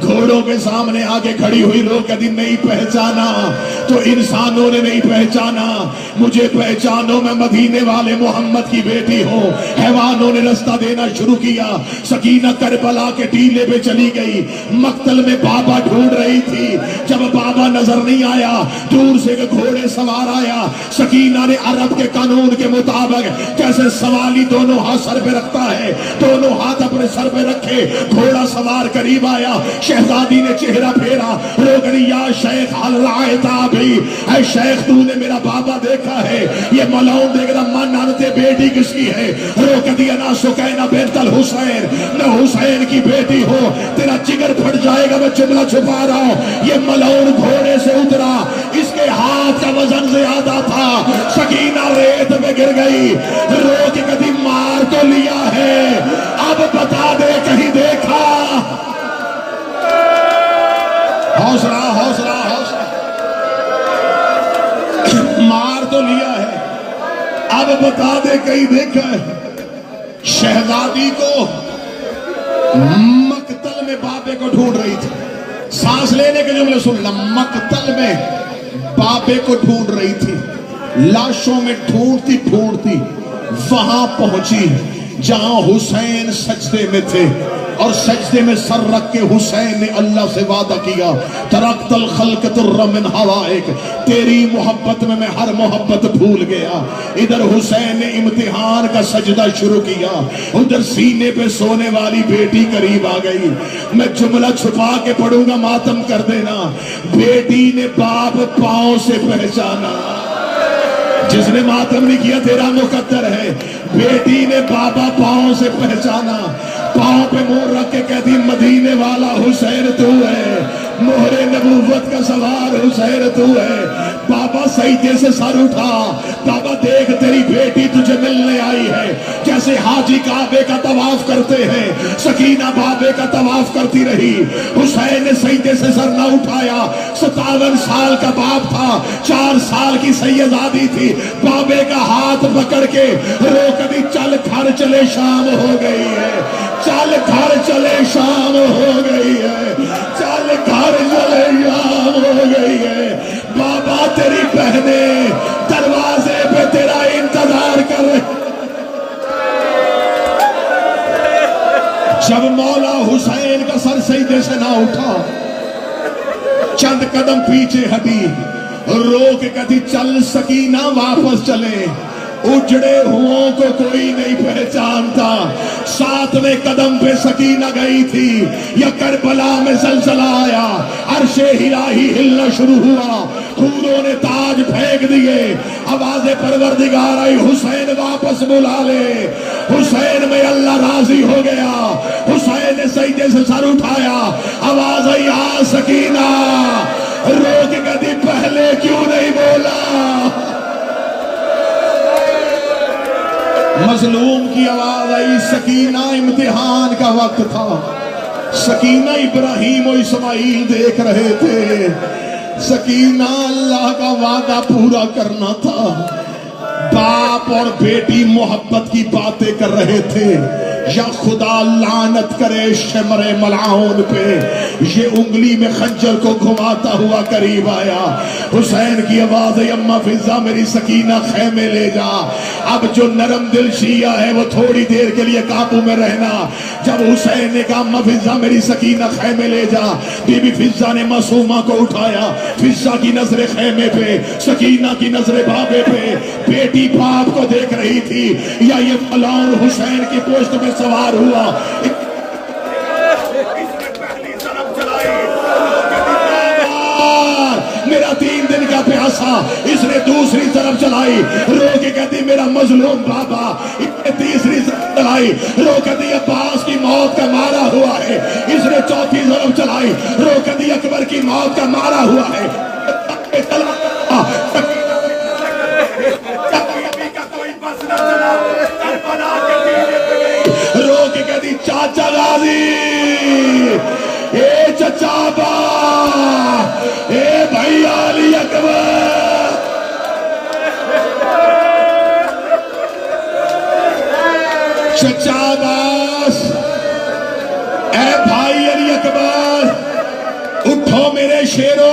S1: گھوڑوں کے سامنے آگے کھڑی ہوئی، رو کہتی نہیں پہچانا تو انسانوں نے نہیں پہچانا، مجھے پہچانو میں مدینے والے محمد کی بیٹی ہوں۔ حیوانوں نے رستہ دینا شروع کیا، سکینہ کربلا کے ٹیلے پہ چلی گئی۔ مقتل میں بابا ڈھونڈ رہی تھی، جب بابا نظر نہیں آیا دور سے گھوڑے سوار آیا۔ سکینہ نے عرب کے قانون کے مطابق جیسے سوالی دونوں ہاتھ سر پہ رکھتا ہے، دونوں ہاتھ اپنے سر پہ رکھے، گھوڑا سوار قریب آیا، شہزادی نے چہرہ پھیرا، رو گئی یا شیخ حل رائتا بھی، اے شیخ تو نے میرا بابا دیکھا ہے؟ یہ ملعون دیکھ رہا من آنتے بیٹی کس کی ہے؟ رو کہ دیا نا سکینہ بنت الحسین، میں حسین کی بیٹی ہوں، تیرا جگر پھٹ جائے گا، میں جملہ چھپا رہا ہوں۔ یہ ملعون گھوڑے سے اترا، اس کے ہاتھ کا وزن زیادہ تھا، سکینہ ریت میں گر گئی۔ رو کہ کدی مار تو لیا ہے، اب بتا دے کہیں دیکھا؟ حوصلہ حوصلہ حوصلہ، مار تو لیا ہے، اب بتا دے کہیں دیکھا ہے؟ شہزادی کو مقتل میں بابے کو ڈھونڈ رہی تھی، سانس لینے کے جملے سن لیں، مقتل میں بابے کو ڈھونڈ رہی تھی، لاشوں میں ڈھونڈتی ڈھونڈتی وہاں پہنچی جہاں حسین سجدے میں تھے، اور سجدے میں سر رکھ کے حسین نے اللہ سے وعدہ کیا ترکت الخلق تر من ہوائک، تیری محبت میں ہر محبت بھول گیا۔ ادھر حسین نے امتحان کا سجدہ شروع کیا، ادھر سینے پہ سونے والی بیٹی قریب آ گئی۔ میں جملہ چھپا کے پڑھوں گا، ماتم کر دینا۔ بیٹی نے باپ پاؤں سے پہچانا، جس نے ماتم نہیں کیا تیرا مقدر ہے. بیٹی نے بابا پاؤں سے پہچانا, پاؤں پہ مہر رکھ کے کہتی مدینے والا حسین تو ہے, مہر نبوت کا سوار حسین تو ہے. بابا سجدے سے سر اٹھا, بابا دیکھ تیری بیٹی تجھے ملنے آئی ہے. جیسے حاجی کعبے کا طواف کرتے ہیں, سکینہ بابے کا طواف کرتی رہی. حسین نے سجدے سے سر نہ اٹھایا. 57 سال کا باپ تھا, 4 سال کی سیدادی تھی. بابے کا ہاتھ پکڑ کے روک دی, چل گھر چلے شام ہو گئی ہے, چل گھر چلے شام ہو گئی ہے, چل گھر چلے شام ہو گئی ہے. بابا تیری بہنیں دروازے پہ تیرا انتظار کر رہے. جب مولا حسین کا سر سجدے سے نہ اٹھا, چند قدم پیچھے ہٹی, رو کے کہتی چل سکینہ واپس چلے. اجڑے ہوں کو کوئی نہیں پہچانتا. 7ویں قدم پہ سکینہ گئی تھی, یا کربلا میں زلزلہ آیا, عرش الہی ہلنا شروع ہوا, حوروں نے تاج پھینک دیے. آواز پروردگار آئی, حسین واپس بلا لے. حسین میں اللہ راضی ہو گیا. حسین نے سجدے سے سر اٹھایا, آواز آئی آ سکینہ. رو کے کہتی پہلے کیوں نہیں بولا. مظلوم کی آواز آئی, سکینہ امتحان کا وقت تھا. سکینہ ابراہیم و اسماعیل دیکھ رہے تھے. سکینہ اللہ کا وعدہ پورا کرنا تھا. باپ اور بیٹی محبت کی باتیں کر رہے تھے. یا خدا لعنت کرے شمر ملعون پہ, یہ انگلی میں خنجر کو گھماتا ہوا قریب آیا. حسین کی آواز ہے, اماں فضا میری سکینہ خیمے لے جا. اب جو نرم دل شیعہ ہے وہ تھوڑی دیر کے لیے قابو میں رہنا. جب حسین نے کہا اماں فضا میری سکینہ خیمے لے جا, بی بی فضا نے معصومہ کو اٹھایا. فضا کی نظر خیمے پہ, سکینہ کی نظر بابے پہ. بیٹی باپ کو دیکھ رہی تھی, یا یہ ملعون حسین کی پوشت میں سوار ہوا. میرا 3 دن کا پیاسا, اس نے دوسری طرف چلائی. رو کے کہتی میرا مظلوم بابا. اس نے تیسری طرف چلائی. رو کہتی عباس کی موت کا مارا ہوا ہے. اس نے چوتھی طرف چلائی. رو کہتی اکبر کی موت کا مارا ہوا ہے. رو کے کہتی چاچا غازی, اے چچا با, اے بھائی علی اکبر. چچا عباس, اے بھائی علی اکبر, اٹھو میرے شیرو,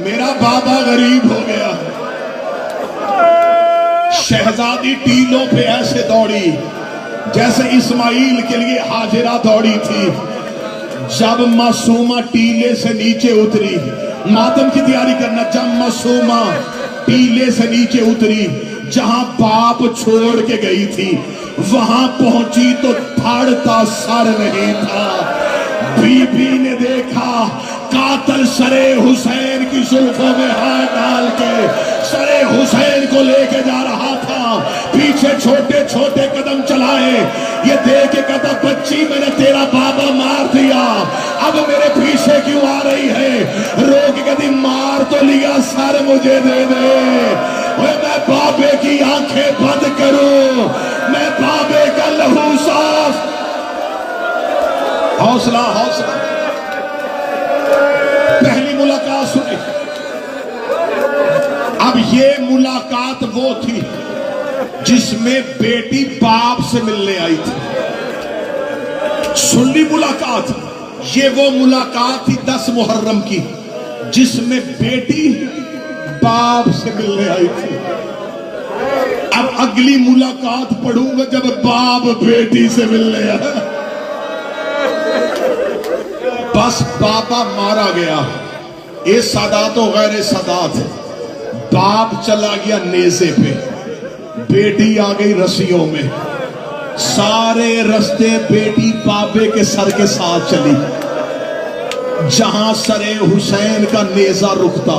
S1: میرا بابا غریب ہو گیا. شہزادی ٹیلوں پہ ایسے دوڑی جیسے اسماعیل کے لیے ہاجرہ دوڑی تھی. جب معصومہ ٹیلے سے نیچے اتری, ماتم کی تیاری کرنا, جب معصومہ ٹیلے سے نیچے اتری, جہاں باپ چھوڑ کے گئی تھی وہاں پہنچی تو دھڑتا سر نہیں تھا. بی بی نے دیکھا قاتل سرے حسین کی زلفوں میں ہاتھ ڈال کے سرے حسین کو لے کے جا رہا تھا. پیچھے چھوٹے چھوٹے قدم چلائے. یہ دیکھ کے کہتا بچی میں نے تیرا بابا مار دیا, اب میرے پیچھے کیوں آ رہی ہے. رو کے کہتی مار تو لیا, سر مجھے دے دے. میں بابے کی آنکھیں بند کروں, میں بابے کا لہو صاف. حوصلہ حوصلہ. پہلی ملاقات سنی. اب یہ ملاقات وہ تھی جس میں بیٹی باپ سے ملنے آئی تھی. سن لی ملاقات. یہ وہ ملاقات تھی 10 محرم کی جس میں بیٹی باپ سے ملنے آئی تھی. اب اگلی ملاقات پڑھوں گا جب باپ بیٹی سے ملنے آیا. بس بابا مارا گیا, اے سادات و غیر سادات. باپ چلا گیا نیزے پہ, بیٹی آ گئی رسیوں میں. سارے رستے بیٹی بابے کے سر کے ساتھ چلی. جہاں سر حسین کا نیزہ رکتا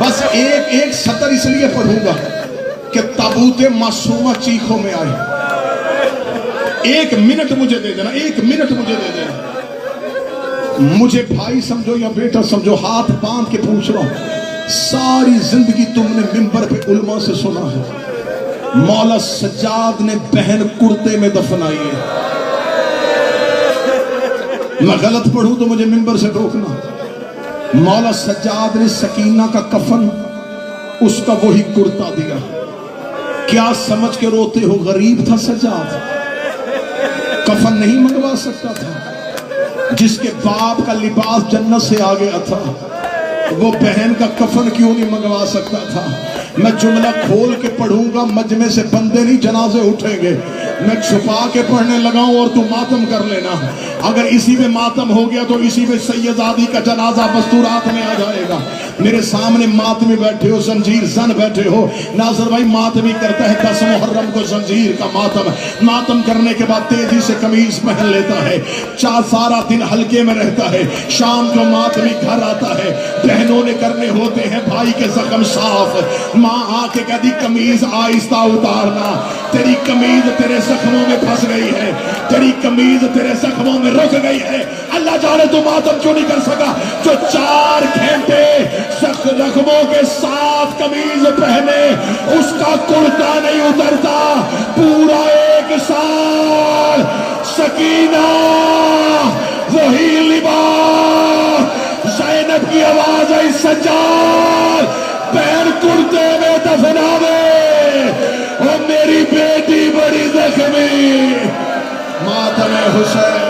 S1: بس ایک سطر اس لیے پڑھوں گا کہ تابوت معصومہ چیخوں میں آئے. 1 منٹ مجھے دے دینا, 1 منٹ مجھے دے دینا. مجھے بھائی سمجھو یا بیٹا سمجھو, ہاتھ باندھ کے پوچھ رہا ہوں, ساری زندگی تم نے منبر پہ علماء سے سنا ہے مولا سجاد نے بہن کرتے میں دفنائی ہے. میں غلط پڑھوں تو مجھے منبر سے روکنا. مولا سجاد نے سکینہ کا کفن اس کا وہی کرتا دیا. کیا سمجھ کے روتے ہو؟ غریب تھا سجاد, کفن نہیں منگوا سکتا تھا. جس کے باپ کا لباس جنت سے آ گیا تھا وہ بہن کا کفن کیوں نہیں منگوا سکتا تھا؟ میں جملہ کھول کے پڑھوں گا, مجمع سے بندے نہیں جنازے اٹھیں گے. میں چھپا کے پڑھنے لگا ہوں اور تو ماتم کر لینا. اگر اسی میں ماتم ہو گیا تو اسی میں سیدزادی کا جنازہ مستورات میں آ جائے گا. میرے سامنے ماتمی بیٹھے ہو, زنجیر زن بیٹھے ہو. ناظر بھائی ماتمی کرتا ہے 10 محرم کو زنجیر کا ماتم. ماتم کرنے کے بعد تیزی سے قمیض پہن لیتا ہے, سارا دن ہلکے میں رہتا ہے. شام کو ماتمی گھر آتا ہے, بہنوں نے کرنے ہوتے ہیں بھائی کے زخم صاف. ماں آ کے کہتی قمیض آہستہ اتارنا, تیری قمیض تیرے زخموں میں پھنس گئی ہے, تیری قمیض تیرے زخموں میں رک گئی ہے. اللہ جانے تو ماتم کیوں نہیں کر سکا جو 4 گھنٹے زخموں کے ساتھ قمیض پہنے اس کا کرتا نہیں اترتا. پورا 1 سال سکینہ وہی لباس. زینب کی آواز آئی سجاد بہن کرتے میں دفنا دے, اور میری بیٹی بڑی زخمی. ماتم حسین